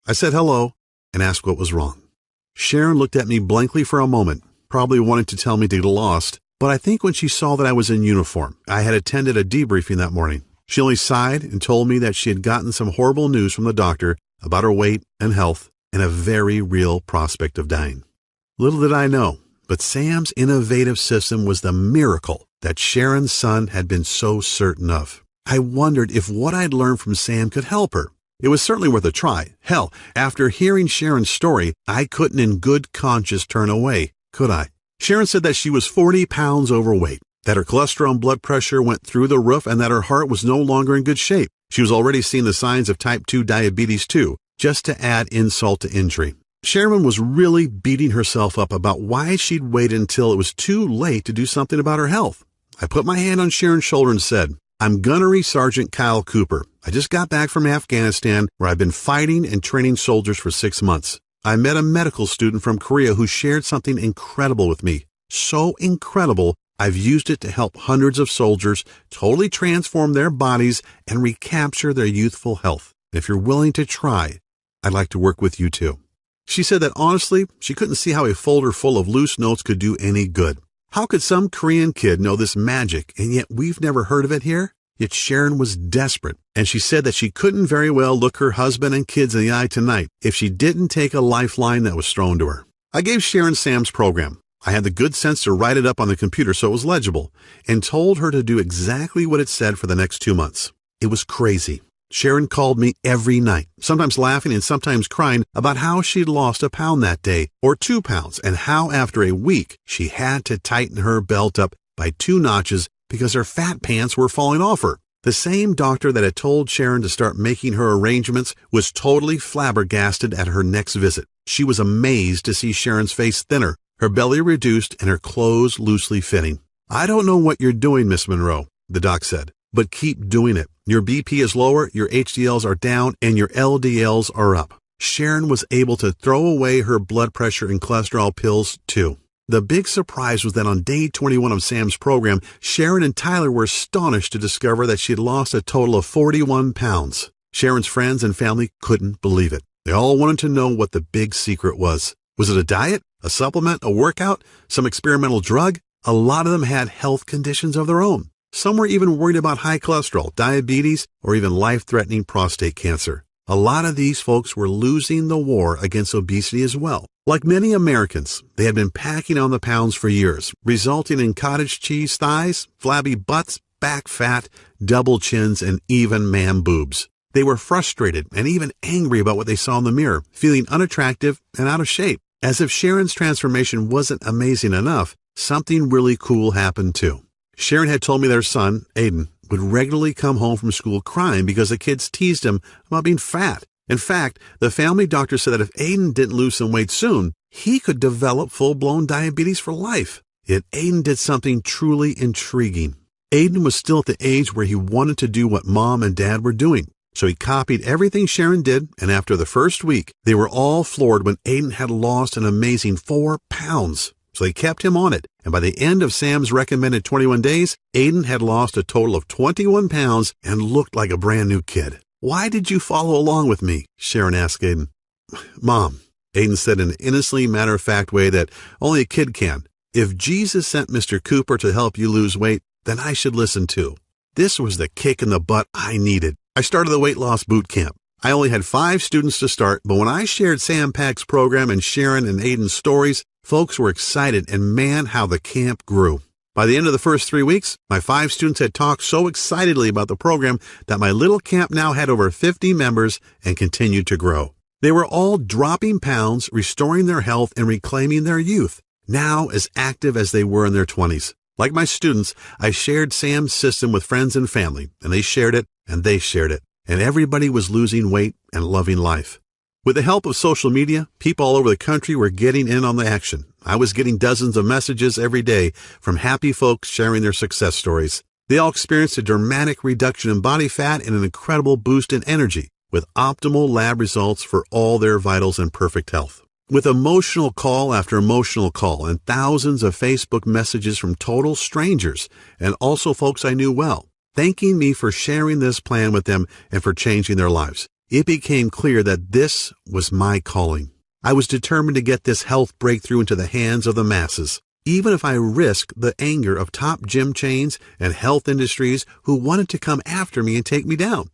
I said hello and asked what was wrong. Sharon looked at me blankly for a moment, probably wanting to tell me to get lost, but I think when she saw that I was in uniform, I had attended a debriefing that morning. She only sighed and told me that she had gotten some horrible news from the doctor about her weight and health and a very real prospect of dying. Little did I know, but Sam's innovative system was the miracle that Sharon's son had been so certain of. I wondered if what I'd learned from Sam could help her. It was certainly worth a try. Hell, after hearing Sharon's story, I couldn't in good conscience turn away, could I? Sharon said that she was 40 pounds overweight, that her cholesterol and blood pressure went through the roof, and that her heart was no longer in good shape. She was already seeing the signs of type 2 diabetes too, just to add insult to injury. Sharon was really beating herself up about why she'd waited until it was too late to do something about her health. I put my hand on Sharon's shoulder and said, "I'm Gunnery Sergeant Kyle Cooper. I just got back from Afghanistan, where I've been fighting and training soldiers for 6 months. I met a medical student from Korea who shared something incredible with me. So incredible, I've used it to help hundreds of soldiers totally transform their bodies and recapture their youthful health. If you're willing to try, I'd like to work with you too." She said that honestly, she couldn't see how a folder full of loose notes could do any good. How could some Korean kid know this magic, and yet we've never heard of it here? Yet Sharon was desperate, and she said that she couldn't very well look her husband and kids in the eye tonight if she didn't take a lifeline that was thrown to her. I gave Sharon Sam's program. I had the good sense to write it up on the computer so it was legible, and told her to do exactly what it said for the next 2 months. It was crazy. Sharon called me every night, sometimes laughing and sometimes crying about how she'd lost a pound that day, or 2 pounds, and how after a week she had to tighten her belt up by 2 notches because her fat pants were falling off her. The same doctor that had told Sharon to start making her arrangements was totally flabbergasted at her next visit. She was amazed to see Sharon's face thinner, her belly reduced, and her clothes loosely fitting. "I don't know what you're doing, Miss Monroe," the doc said, "but keep doing it. Your BP is lower, your HDLs are down, and your LDLs are up." Sharon was able to throw away her blood pressure and cholesterol pills, too. The big surprise was that on day 21 of Sam's program, Sharon and Tyler were astonished to discover that she had lost a total of 41 pounds. Sharon's friends and family couldn't believe it. They all wanted to know what the big secret was. Was it a diet, a supplement, a workout, some experimental drug? A lot of them had health conditions of their own. Some were even worried about high cholesterol, diabetes, or even life-threatening prostate cancer. A lot of these folks were losing the war against obesity as well. Like many Americans, they had been packing on the pounds for years, resulting in cottage cheese thighs, flabby butts, back fat, double chins, and even man boobs. They were frustrated and even angry about what they saw in the mirror, feeling unattractive and out of shape. As if Sharon's transformation wasn't amazing enough, something really cool happened too. Sharon had told me their son, Aiden, would regularly come home from school crying because the kids teased him about being fat. In fact, the family doctor said that if Aiden didn't lose some weight soon, he could develop full-blown diabetes for life. Yet Aiden did something truly intriguing. Aiden was still at the age where he wanted to do what Mom and Dad were doing. So he copied everything Sharon did, and after the first week, they were all floored when Aiden had lost an amazing 4 pounds. So they kept him on it, and by the end of Sam's recommended 21 days, Aiden had lost a total of 21 pounds and looked like a brand new kid. "Why did you follow along with me?" Sharon asked Aiden. "Mom," Aiden said in an innocently matter-of-fact way that only a kid can, "if Jesus sent Mr. Cooper to help you lose weight, then I should listen too." This was the kick in the butt I needed. I started the weight loss boot camp. I only had 5 students to start, but when I shared Sam Pack's program and Sharon and Aiden's stories, folks were excited, and man, how the camp grew. By the end of the first 3 weeks, my 5 students had talked so excitedly about the program that my little camp now had over 50 members and continued to grow. They were all dropping pounds, restoring their health, and reclaiming their youth, now as active as they were in their 20s. Like my students, I shared Sam's system with friends and family, and they shared it, and they shared it, and everybody was losing weight and loving life. With the help of social media, people all over the country were getting in on the action. I was getting dozens of messages every day from happy folks sharing their success stories. They all experienced a dramatic reduction in body fat and an incredible boost in energy, with optimal lab results for all their vitals and perfect health. With emotional call after emotional call and thousands of Facebook messages from total strangers and also folks I knew well, thanking me for sharing this plan with them and for changing their lives, it became clear that this was my calling. I was determined to get this health breakthrough into the hands of the masses, even if I risked the anger of top gym chains and health industries who wanted to come after me and take me down.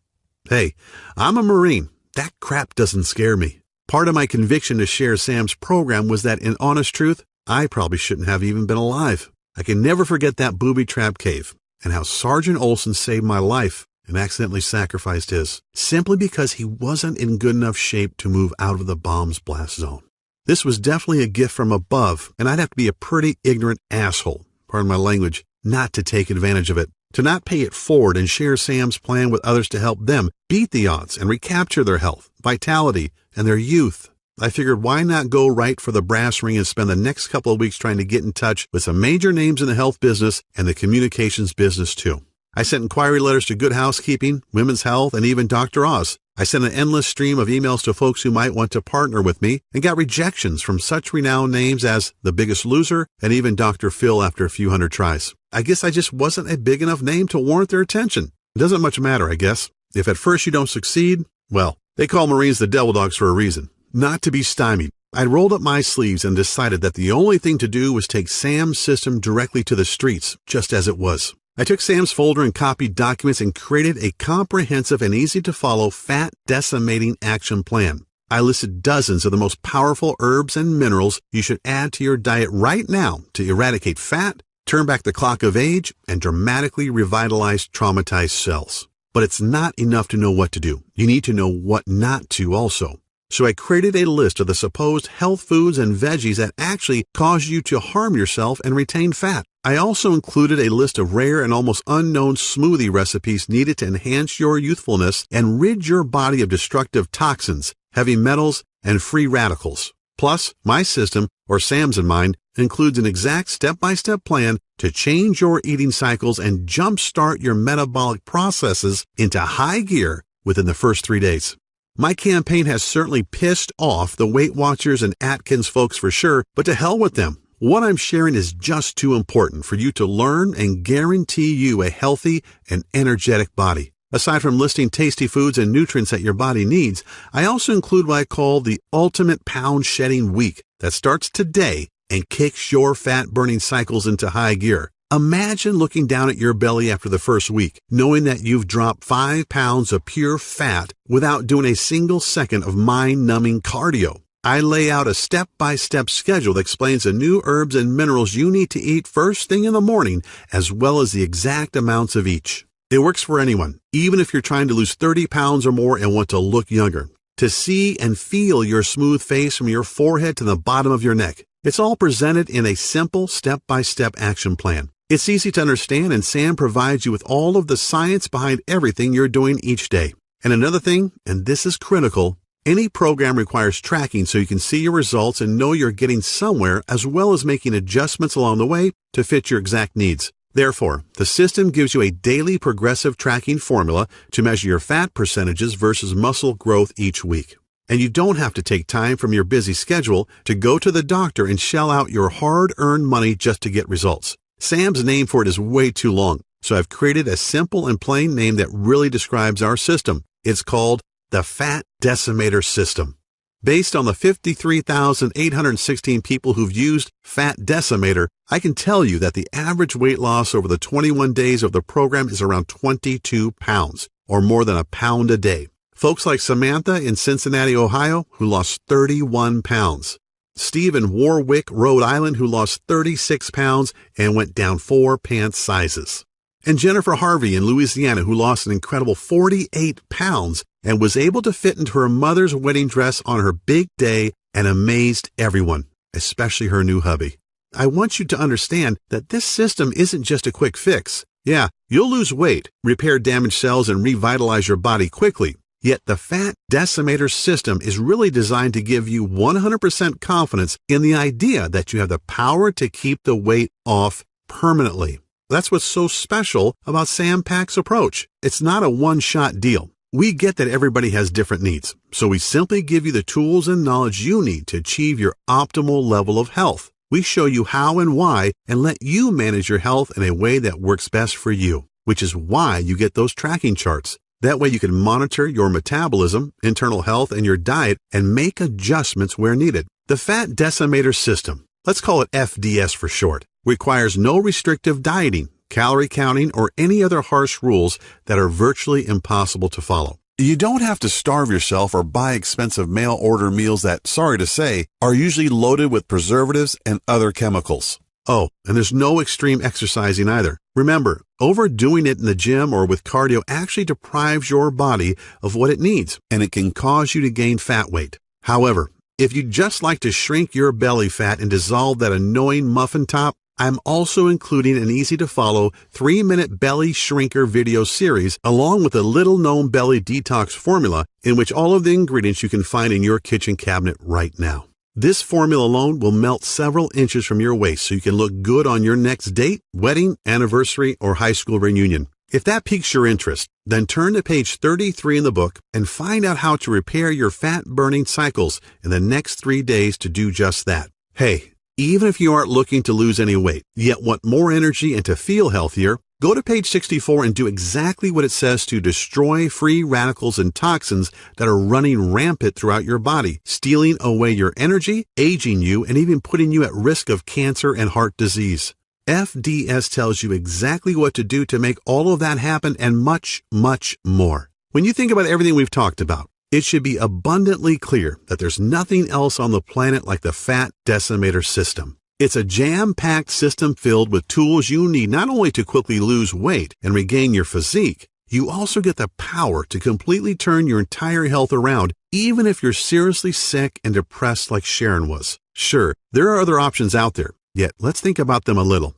Hey, I'm a Marine. That crap doesn't scare me. Part of my conviction to share Sam's program was that, in honest truth, I probably shouldn't have even been alive. I can never forget that booby trap cave and how Sergeant Olson saved my life and accidentally sacrificed his, simply because he wasn't in good enough shape to move out of the bomb's blast zone. This was definitely a gift from above, and I'd have to be a pretty ignorant asshole, pardon my language, not to take advantage of it, to not pay it forward and share Sam's plan with others to help them beat the odds and recapture their health, vitality, and their youth. I figured, why not go right for the brass ring and spend the next couple of weeks trying to get in touch with some major names in the health business and the communications business too. I sent inquiry letters to Good Housekeeping, Women's Health, and even Dr. Oz. I sent an endless stream of emails to folks who might want to partner with me and got rejections from such renowned names as The Biggest Loser and even Dr. Phil after a few hundred tries. I guess I just wasn't a big enough name to warrant their attention. It doesn't much matter, I guess. If at first you don't succeed, well, they call Marines the devil dogs for a reason. Not to be stymied, I rolled up my sleeves and decided that the only thing to do was take Sam's system directly to the streets, just as it was. I took Sam's folder and copied documents and created a comprehensive and easy-to-follow fat decimating action plan. I listed dozens of the most powerful herbs and minerals you should add to your diet right now to eradicate fat, turn back the clock of age, and dramatically revitalize traumatized cells. But it's not enough to know what to do. You need to know what not to also. So I created a list of the supposed health foods and veggies that actually cause you to harm yourself and retain fat. I also included a list of rare and almost unknown smoothie recipes needed to enhance your youthfulness and rid your body of destructive toxins, heavy metals, and free radicals. Plus, my system, or Sam's in mine, includes an exact step-by-step plan to change your eating cycles and jumpstart your metabolic processes into high gear within the first 3 days. My campaign has certainly pissed off the Weight Watchers and Atkins folks for sure, but to hell with them. What I'm sharing is just too important for you to learn and guarantee you a healthy and energetic body. Aside from listing tasty foods and nutrients that your body needs, I also include what I call the Ultimate Pound Shedding Week that starts today and kicks your fat-burning cycles into high gear. Imagine looking down at your belly after the first week, knowing that you've dropped 5 pounds of pure fat without doing a single second of mind-numbing cardio. I lay out a step-by-step schedule that explains the new herbs and minerals you need to eat first thing in the morning, as well as the exact amounts of each. It works for anyone, even if you're trying to lose 30 pounds or more and want to look younger. To see and feel your smooth face from your forehead to the bottom of your neck. It's all presented in a simple step-by-step action plan. It's easy to understand, and Sam provides you with all of the science behind everything you're doing each day. And another thing, and this is critical, any program requires tracking so you can see your results and know you're getting somewhere, as well as making adjustments along the way to fit your exact needs. Therefore, the system gives you a daily progressive tracking formula to measure your fat percentages versus muscle growth each week. And you don't have to take time from your busy schedule to go to the doctor and shell out your hard-earned money just to get results. Sam's name for it is way too long, so I've created a simple and plain name that really describes our system. It's called the Fat Decimator System. Based on the 53,816 people who've used Fat Decimator, I can tell you that the average weight loss over the 21 days of the program is around 22 pounds, or more than a pound a day. Folks like Samantha in Cincinnati, Ohio, who lost 31 pounds. Steve in Warwick, Rhode Island, who lost 36 pounds and went down 4 pants sizes. And Jennifer Harvey in Louisiana, who lost an incredible 48 pounds and was able to fit into her mother's wedding dress on her big day and amazed everyone, especially her new hubby. I want you to understand that this system isn't just a quick fix. Yeah, you'll lose weight, repair damaged cells, and revitalize your body quickly. Yet the Fat Decimator system is really designed to give you 100% confidence in the idea that you have the power to keep the weight off permanently. That's what's so special about Sam Pak's approach. It's not a one-shot deal. We get that everybody has different needs, so we simply give you the tools and knowledge you need to achieve your optimal level of health. We show you how and why and let you manage your health in a way that works best for you, which is why you get those tracking charts. That way you can monitor your metabolism, internal health, and your diet and make adjustments where needed. The Fat Decimator System, let's call it FDS for short, requires no restrictive dieting, calorie counting, or any other harsh rules that are virtually impossible to follow. You don't have to starve yourself or buy expensive mail-order meals that, sorry to say, are usually loaded with preservatives and other chemicals. Oh, and there's no extreme exercising either. Remember, overdoing it in the gym or with cardio actually deprives your body of what it needs, and it can cause you to gain fat weight. However, if you'd just like to shrink your belly fat and dissolve that annoying muffin top, I'm also including an easy-to-follow 3-minute belly shrinker video series along with a little-known belly detox formula in which all of the ingredients you can find in your kitchen cabinet right now. This formula alone will melt several inches from your waist so you can look good on your next date, wedding, anniversary, or high school reunion. If that piques your interest, then turn to page 33 in the book and find out how to repair your fat-burning cycles in the next 3 days to do just that. Hey, even if you aren't looking to lose any weight, yet want more energy and to feel healthier, go to page 64 and do exactly what it says to destroy free radicals and toxins that are running rampant throughout your body, stealing away your energy, aging you, and even putting you at risk of cancer and heart disease. FDS tells you exactly what to do to make all of that happen and much, much more. When you think about everything we've talked about, it should be abundantly clear that there's nothing else on the planet like the Fat Decimator System. It's a jam-packed system filled with tools you need not only to quickly lose weight and regain your physique, you also get the power to completely turn your entire health around, even if you're seriously sick and depressed like Sharon was. Sure, there are other options out there, yet let's think about them a little.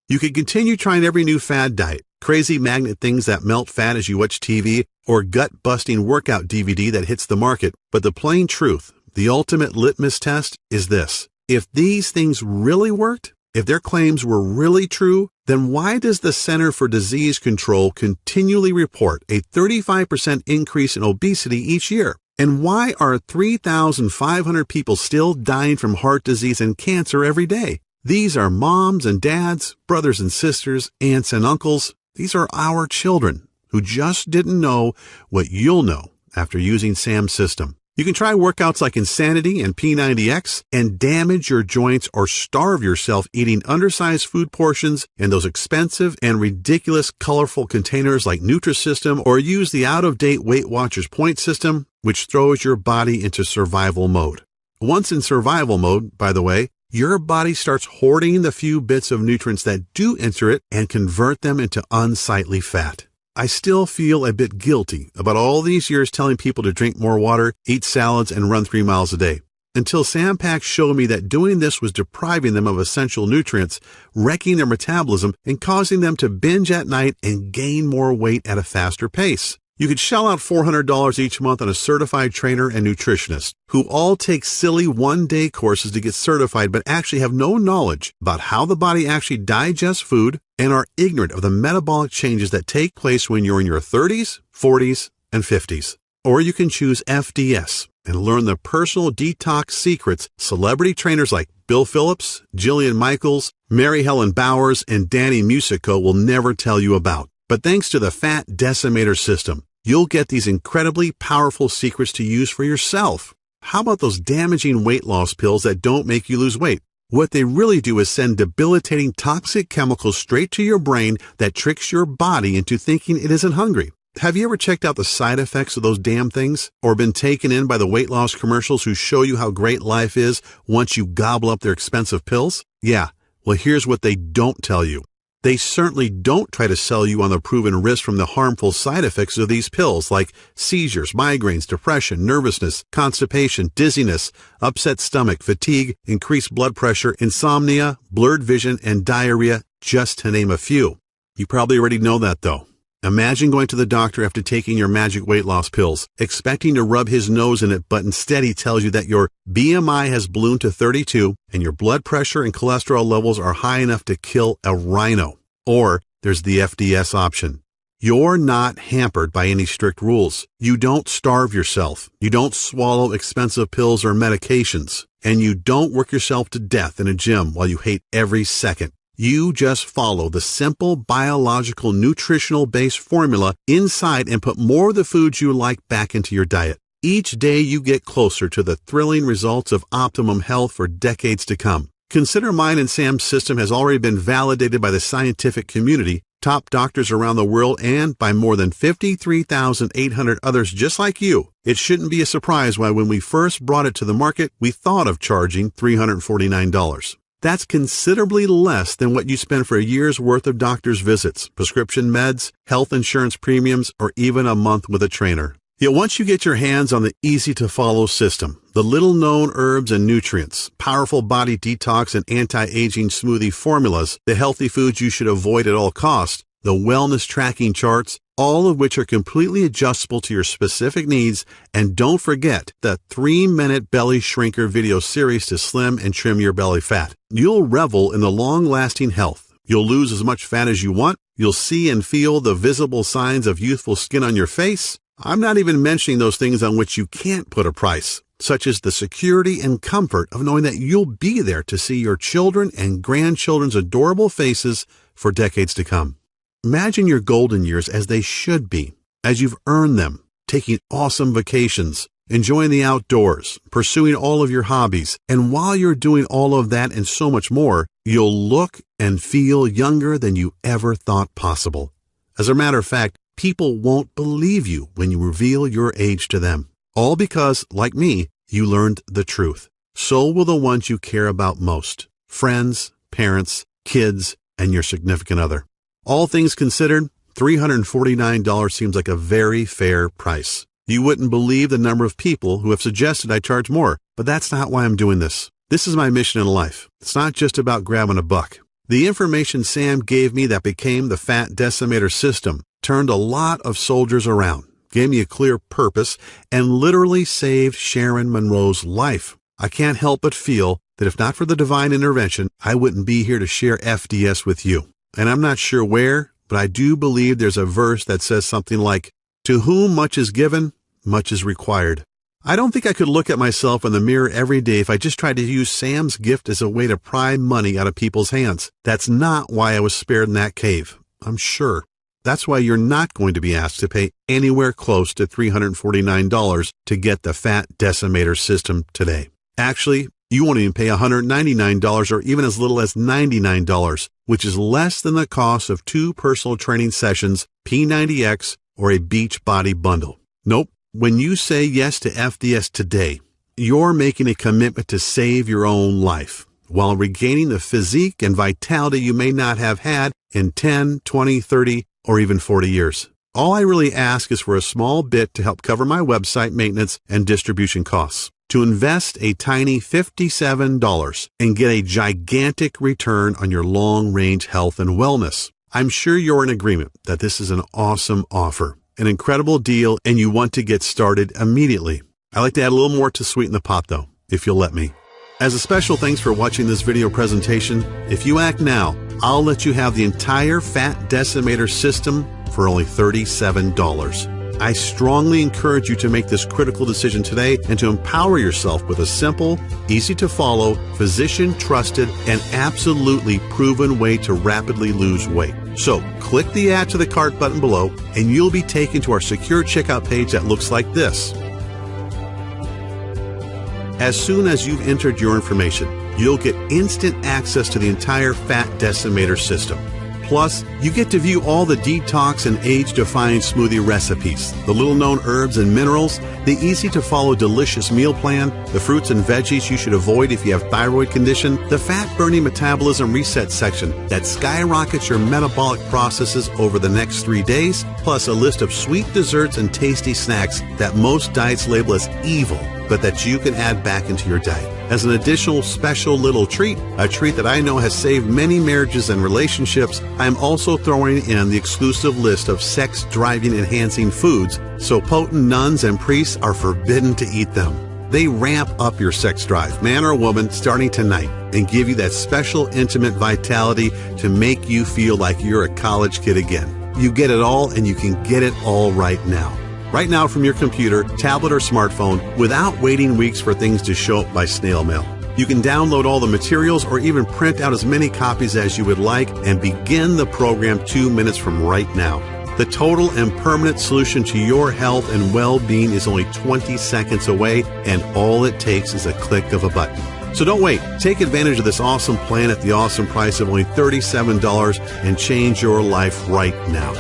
You could continue trying every new fad diet, crazy magnet things that melt fat as you watch TV, or gut-busting workout DVD that hits the market, but the plain truth, the ultimate litmus test, is this. If these things really worked, if their claims were really true, then why does the Center for Disease Control continually report a 35% increase in obesity each year? And why are 3,500 people still dying from heart disease and cancer every day? These are moms and dads, brothers and sisters, aunts and uncles. These are our children. who just didn't know what you'll know after using Sam's system. You can try workouts like Insanity and P90X and damage your joints or starve yourself eating undersized food portions in those expensive and ridiculous colorful containers like Nutrisystem, or use the out-of-date Weight Watchers point system, which throws your body into survival mode. Once in survival mode, by the way, your body starts hoarding the few bits of nutrients that do enter it and convert them into unsightly fat. I still feel a bit guilty about all these years telling people to drink more water, eat salads, and run 3 miles a day, until Sam Pack showed me that doing this was depriving them of essential nutrients, wrecking their metabolism, and causing them to binge at night and gain more weight at a faster pace. You could shell out $400 each month on a certified trainer and nutritionist who all take silly one-day courses to get certified but actually have no knowledge about how the body actually digests food and are ignorant of the metabolic changes that take place when you're in your 30s, 40s, and 50s. Or you can choose FDS and learn the personal detox secrets celebrity trainers like Bill Phillips, Jillian Michaels, Mary Helen Bowers, and Danny Musico will never tell you about. But thanks to the Fat Decimator system, you'll get these incredibly powerful secrets to use for yourself. How about those damaging weight loss pills that don't make you lose weight? What they really do is send debilitating toxic chemicals straight to your brain that tricks your body into thinking it isn't hungry. Have you ever checked out the side effects of those damn things? Or been taken in by the weight loss commercials who show you how great life is once you gobble up their expensive pills? Yeah, well, here's what they don't tell you. They certainly don't try to sell you on the proven risk from the harmful side effects of these pills like seizures, migraines, depression, nervousness, constipation, dizziness, upset stomach, fatigue, increased blood pressure, insomnia, blurred vision, and diarrhea, just to name a few. You probably already know that though. Imagine going to the doctor after taking your magic weight loss pills, expecting to rub his nose in it, but instead he tells you that your BMI has ballooned to 32 and your blood pressure and cholesterol levels are high enough to kill a rhino. Or there's the FDS option. You're not hampered by any strict rules. You don't starve yourself. You don't swallow expensive pills or medications. And you don't work yourself to death in a gym while you hate every second. You just follow the simple biological nutritional-based formula inside and put more of the foods you like back into your diet. Each day you get closer to the thrilling results of optimum health for decades to come. Consider mine and Sam's system has already been validated by the scientific community, top doctors around the world, and by more than 53,800 others just like you. It shouldn't be a surprise why when we first brought it to the market, we thought of charging $349. That's considerably less than what you spend for a year's worth of doctor's visits, prescription meds, health insurance premiums, or even a month with a trainer. Yet once you get your hands on the easy-to-follow system, the little-known herbs and nutrients, powerful body detox and anti-aging smoothie formulas, the healthy foods you should avoid at all costs, the wellness tracking charts, all of which are completely adjustable to your specific needs, and don't forget the 3-minute belly shrinker video series to slim and trim your belly fat. You'll revel in the long-lasting health. You'll lose as much fat as you want. You'll see and feel the visible signs of youthful skin on your face. I'm not even mentioning those things on which you can't put a price, such as the security and comfort of knowing that you'll be there to see your children and grandchildren's adorable faces for decades to come. Imagine your golden years as they should be, as you've earned them, taking awesome vacations, enjoying the outdoors, pursuing all of your hobbies, and while you're doing all of that and so much more, you'll look and feel younger than you ever thought possible. As a matter of fact, people won't believe you when you reveal your age to them. All because, like me, you learned the truth. So will the ones you care about most. Friends, parents, kids, and your significant other. All things considered, $349 seems like a very fair price. You wouldn't believe the number of people who have suggested I charge more, but that's not why I'm doing this. This is my mission in life. It's not just about grabbing a buck. The information Sam gave me that became the Fat Decimator system turned a lot of soldiers around, gave me a clear purpose, and literally saved Sharon Monroe's life. I can't help but feel that if not for the divine intervention, I wouldn't be here to share FDS with you. And I'm not sure where, but I do believe there's a verse that says something like, "To whom much is given, much is required." I don't think I could look at myself in the mirror every day if I just tried to use Sam's gift as a way to pry money out of people's hands. That's not why I was spared in that cave, I'm sure. That's why you're not going to be asked to pay anywhere close to $349 to get the Fat Decimator system today. Actually, you won't even pay $199 or even as little as $99, which is less than the cost of 2 personal training sessions, P90X, or a Beachbody bundle. Nope. When you say yes to FDS today, you're making a commitment to save your own life while regaining the physique and vitality you may not have had in 10, 20, 30, or even 40 years. All I really ask is for a small bit to help cover my website maintenance and distribution costs. To invest a tiny $57 and get a gigantic return on your long-range health and wellness. I'm sure you're in agreement that this is an awesome offer, an incredible deal, and you want to get started immediately. I'd like to add a little more to sweeten the pot, though, if you'll let me. As a special thanks for watching this video presentation, if you act now, I'll let you have the entire Fat Decimator system for only $37. I strongly encourage you to make this critical decision today and to empower yourself with a simple, easy-to-follow, physician-trusted, and absolutely proven way to rapidly lose weight. So, click the Add to the Cart button below, and you'll be taken to our secure checkout page that looks like this. As soon as you've entered your information, you'll get instant access to the entire Fat Decimator system. Plus, you get to view all the detox and age-defying smoothie recipes, the little-known herbs and minerals, the easy-to-follow delicious meal plan, the fruits and veggies you should avoid if you have thyroid condition, the fat-burning metabolism reset section that skyrockets your metabolic processes over the next 3 days, plus a list of sweet desserts and tasty snacks that most diets label as evil, but that you can add back into your diet. As an additional special little treat, a treat that I know has saved many marriages and relationships, I am also throwing in the exclusive list of sex-driving enhancing foods, so potent nuns and priests are forbidden to eat them. They ramp up your sex drive, man or woman, starting tonight, and give you that special intimate vitality to make you feel like you're a college kid again. You get it all, and you can get it all right now. Right now from your computer, tablet, or smartphone without waiting weeks for things to show up by snail mail. You can download all the materials or even print out as many copies as you would like and begin the program 2 minutes from right now. The total and permanent solution to your health and well-being is only 20 seconds away, and all it takes is a click of a button. So don't wait. Take advantage of this awesome plan at the awesome price of only $37 and change your life right now.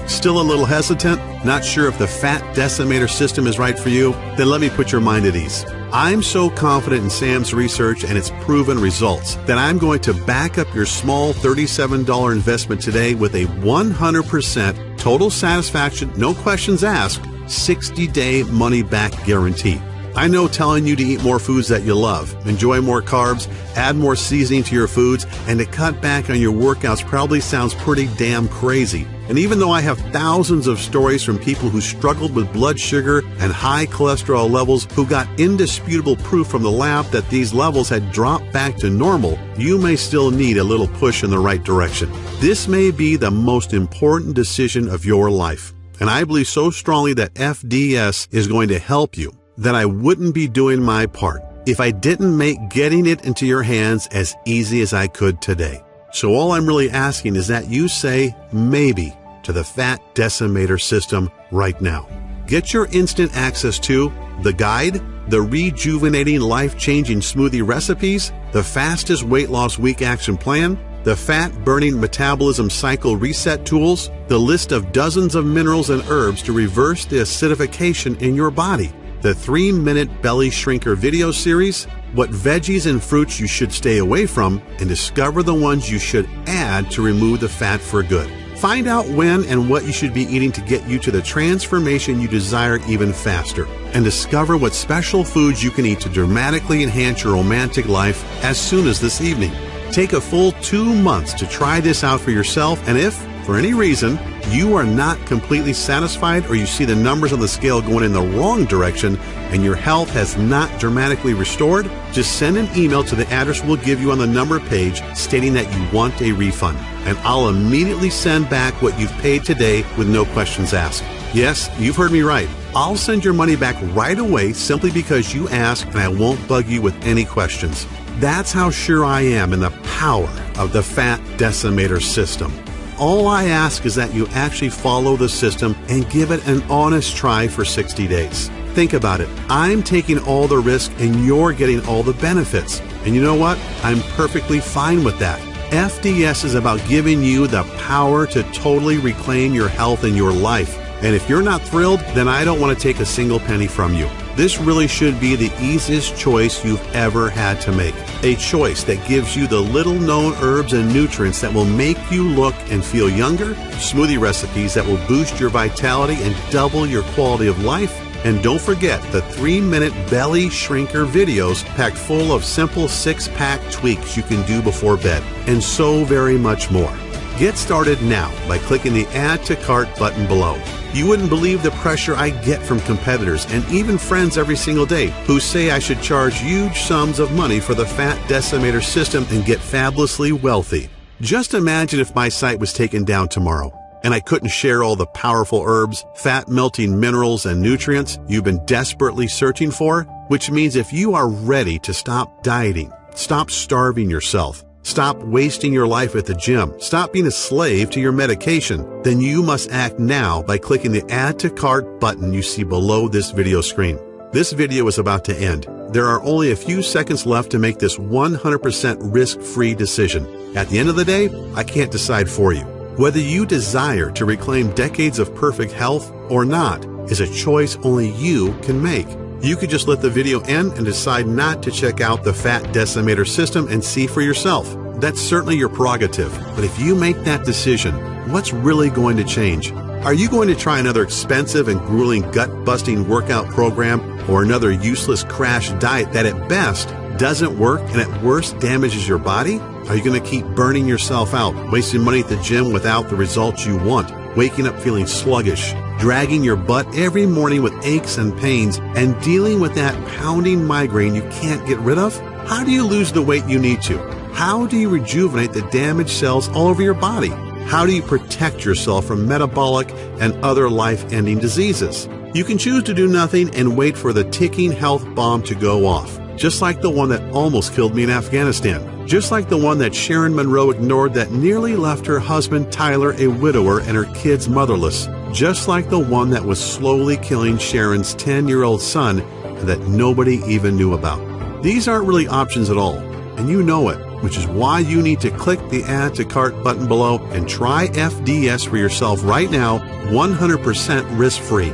Still a little hesitant? Not sure if the Fat Decimator system is right for you? Then let me put your mind at ease. I'm so confident in Sam's research and its proven results that I'm going to back up your small $37 investment today with a 100% total satisfaction, no questions asked, 60-day money-back guarantee. I know telling you to eat more foods that you love, enjoy more carbs, add more seasoning to your foods, and to cut back on your workouts probably sounds pretty damn crazy. And even though I have thousands of stories from people who struggled with blood sugar and high cholesterol levels who got indisputable proof from the lab that these levels had dropped back to normal, you may still need a little push in the right direction. This may be the most important decision of your life. And I believe so strongly that FDS is going to help you that I wouldn't be doing my part if I didn't make getting it into your hands as easy as I could today. So all I'm really asking is that you say maybe to the Fat Decimator system right now. Get your instant access to the guide, the rejuvenating, life-changing smoothie recipes, the fastest weight loss week action plan, the fat-burning metabolism cycle reset tools, the list of dozens of minerals and herbs to reverse the acidification in your body, the 3-minute belly shrinker video series, what veggies and fruits you should stay away from, and discover the ones you should add to remove the fat for good. Find out when and what you should be eating to get you to the transformation you desire even faster. And discover what special foods you can eat to dramatically enhance your romantic life as soon as this evening. Take a full 2 months to try this out for yourself, and if, for any reason, you are not completely satisfied or you see the numbers on the scale going in the wrong direction and your health has not dramatically restored, just send an email to the address we'll give you on the number page stating that you want a refund, and I'll immediately send back what you've paid today with no questions asked. Yes, you've heard me right. I'll send your money back right away simply because you asked, and I won't bug you with any questions. That's how sure I am in the power of the Fat Decimator system. All I ask is that you actually follow the system and give it an honest try for 60 days. Think about it. I'm taking all the risk and you're getting all the benefits. And you know what? I'm perfectly fine with that. FDS is about giving you the power to totally reclaim your health and your life. And if you're not thrilled, then I don't want to take a single penny from you. This really should be the easiest choice you've ever had to make. A choice that gives you the little-known herbs and nutrients that will make you look and feel younger, smoothie recipes that will boost your vitality and double your quality of life, and don't forget the 3-minute belly shrinker videos packed full of simple 6-pack tweaks you can do before bed, and so very much more. Get started now by clicking the Add to Cart button below. You wouldn't believe the pressure I get from competitors and even friends every single day who say I should charge huge sums of money for the Fat Decimator system and get fabulously wealthy. Just imagine if my site was taken down tomorrow and I couldn't share all the powerful herbs, fat-melting minerals, and nutrients you've been desperately searching for, which means if you are ready to stop dieting, stop starving yourself, stop wasting your life at the gym, stop being a slave to your medication, then you must act now by clicking the Add to Cart button you see below this video screen. This video is about to end. There are only a few seconds left to make this 100% risk-free decision. At the end of the day, I can't decide for you. Whether you desire to reclaim decades of perfect health or not is a choice only you can make. You could just let the video end and decide not to check out the Fat Decimator system and see for yourself. That's certainly your prerogative. But if you make that decision, what's really going to change? Are you going to try another expensive and grueling gut-busting workout program or another useless crash diet that at best doesn't work and at worst damages your body? Are you going to keep burning yourself out, wasting money at the gym without the results you want, waking up feeling sluggish, dragging your butt every morning with aches and pains, and dealing with that pounding migraine you can't get rid of? How do you lose the weight you need to? How do you rejuvenate the damaged cells all over your body? How do you protect yourself from metabolic and other life-ending diseases? You can choose to do nothing and wait for the ticking health bomb to go off, just like the one that almost killed me in Afghanistan. Just like the one that Sharon Monroe ignored that nearly left her husband Tyler a widower and her kids motherless. Just like the one that was slowly killing Sharon's 10-year-old son and that nobody even knew about. These aren't really options at all, and you know it, which is why you need to click the Add to Cart button below and try FDS for yourself right now, 100% risk-free.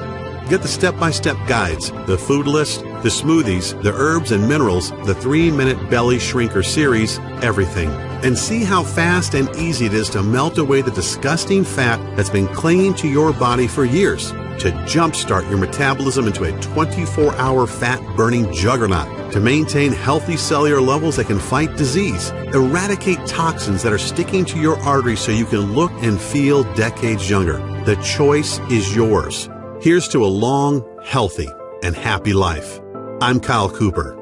Get the step-by-step guides, the food list, the smoothies, the herbs and minerals, the 3-minute belly shrinker series, everything. And see how fast and easy it is to melt away the disgusting fat that's been clinging to your body for years, to jumpstart your metabolism into a 24-hour fat-burning juggernaut, to maintain healthy cellular levels that can fight disease, eradicate toxins that are sticking to your arteries so you can look and feel decades younger. The choice is yours. Here's to a long, healthy, and happy life. I'm Kyle Cooper.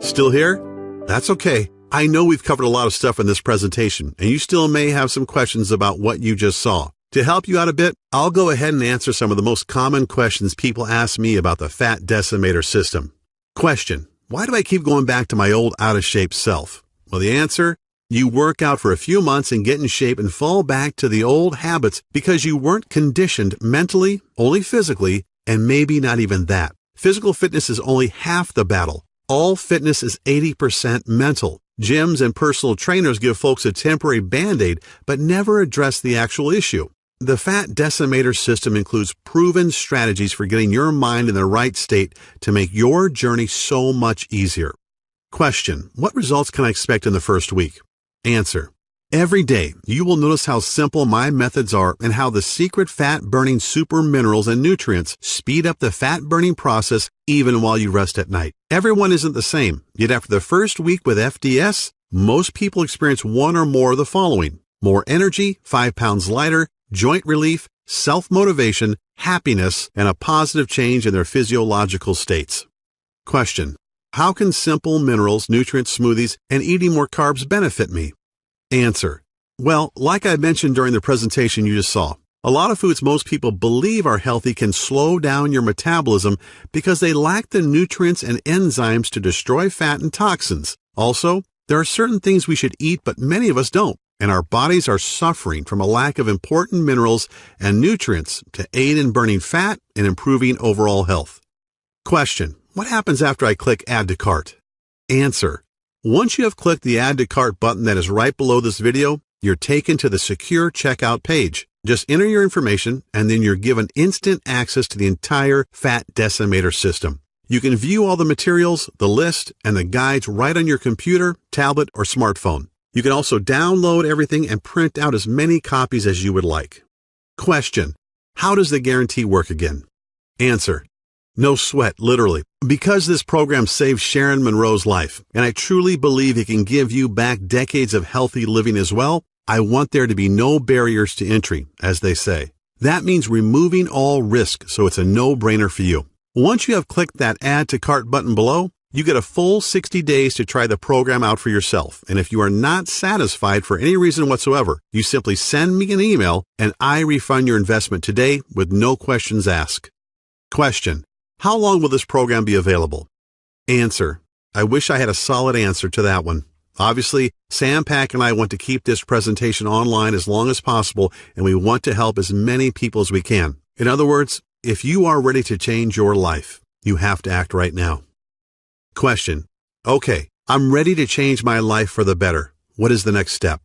Still here? That's okay. I know we've covered a lot of stuff in this presentation, and you still may have some questions about what you just saw. To help you out a bit, I'll go ahead and answer some of the most common questions people ask me about the Fat Decimator system. Question: why do I keep going back to my old out-of-shape self? Well, the answer: you work out for a few months and get in shape and fall back to the old habits because you weren't conditioned mentally, only physically, and maybe not even that. Physical fitness is only half the battle. All fitness is 80% mental. Gyms and personal trainers give folks a temporary Band-Aid, but never address the actual issue. The Fat Decimator system includes proven strategies for getting your mind in the right state to make your journey so much easier. Question: what results can I expect in the first week? Answer: every day you will notice how simple my methods are and how the secret fat-burning super minerals and nutrients speed up the fat-burning process even while you rest at night. Everyone isn't the same, yet after the first week with FDS, most people experience one or more of the following: more energy, 5 pounds lighter, joint relief, self-motivation, happiness, and a positive change in their physiological states. Question: How can simple minerals, nutrient smoothies, and eating more carbs benefit me? Answer. Well, like I mentioned during the presentation you just saw, a lot of foods most people believe are healthy can slow down your metabolism because they lack the nutrients and enzymes to destroy fat and toxins. Also, there are certain things we should eat, but many of us don't, and our bodies are suffering from a lack of important minerals and nutrients to aid in burning fat and improving overall health. Question. What happens after I click Add to Cart? Answer. Once you have clicked the Add to Cart button that is right below this video, you're taken to the secure checkout page. Just enter your information, and then you're given instant access to the entire Fat Decimator system. You can view all the materials, the list, and the guides right on your computer, tablet, or smartphone. You can also download everything and print out as many copies as you would like. Question. How does the guarantee work again? Answer. No sweat, literally. Because this program saved Sharon Monroe's life, and I truly believe it can give you back decades of healthy living as well, I want there to be no barriers to entry, as they say. That means removing all risk, so it's a no-brainer for you. Once you have clicked that Add to Cart button below, you get a full 60 days to try the program out for yourself. And if you are not satisfied for any reason whatsoever, you simply send me an email and I refund your investment today with no questions asked. Question. How long will this program be available? Answer. I wish I had a solid answer to that one. Obviously, Sam Pack and I want to keep this presentation online as long as possible, and we want to help as many people as we can. In other words, if you are ready to change your life, you have to act right now. Question. Okay, I'm ready to change my life for the better. What is the next step?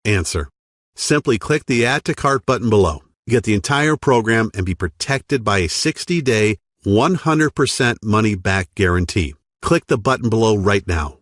Answer. Simply click the Add to Cart button below. Get the entire program and be protected by a 60-day, 100% money-back guarantee. Click the button below right now.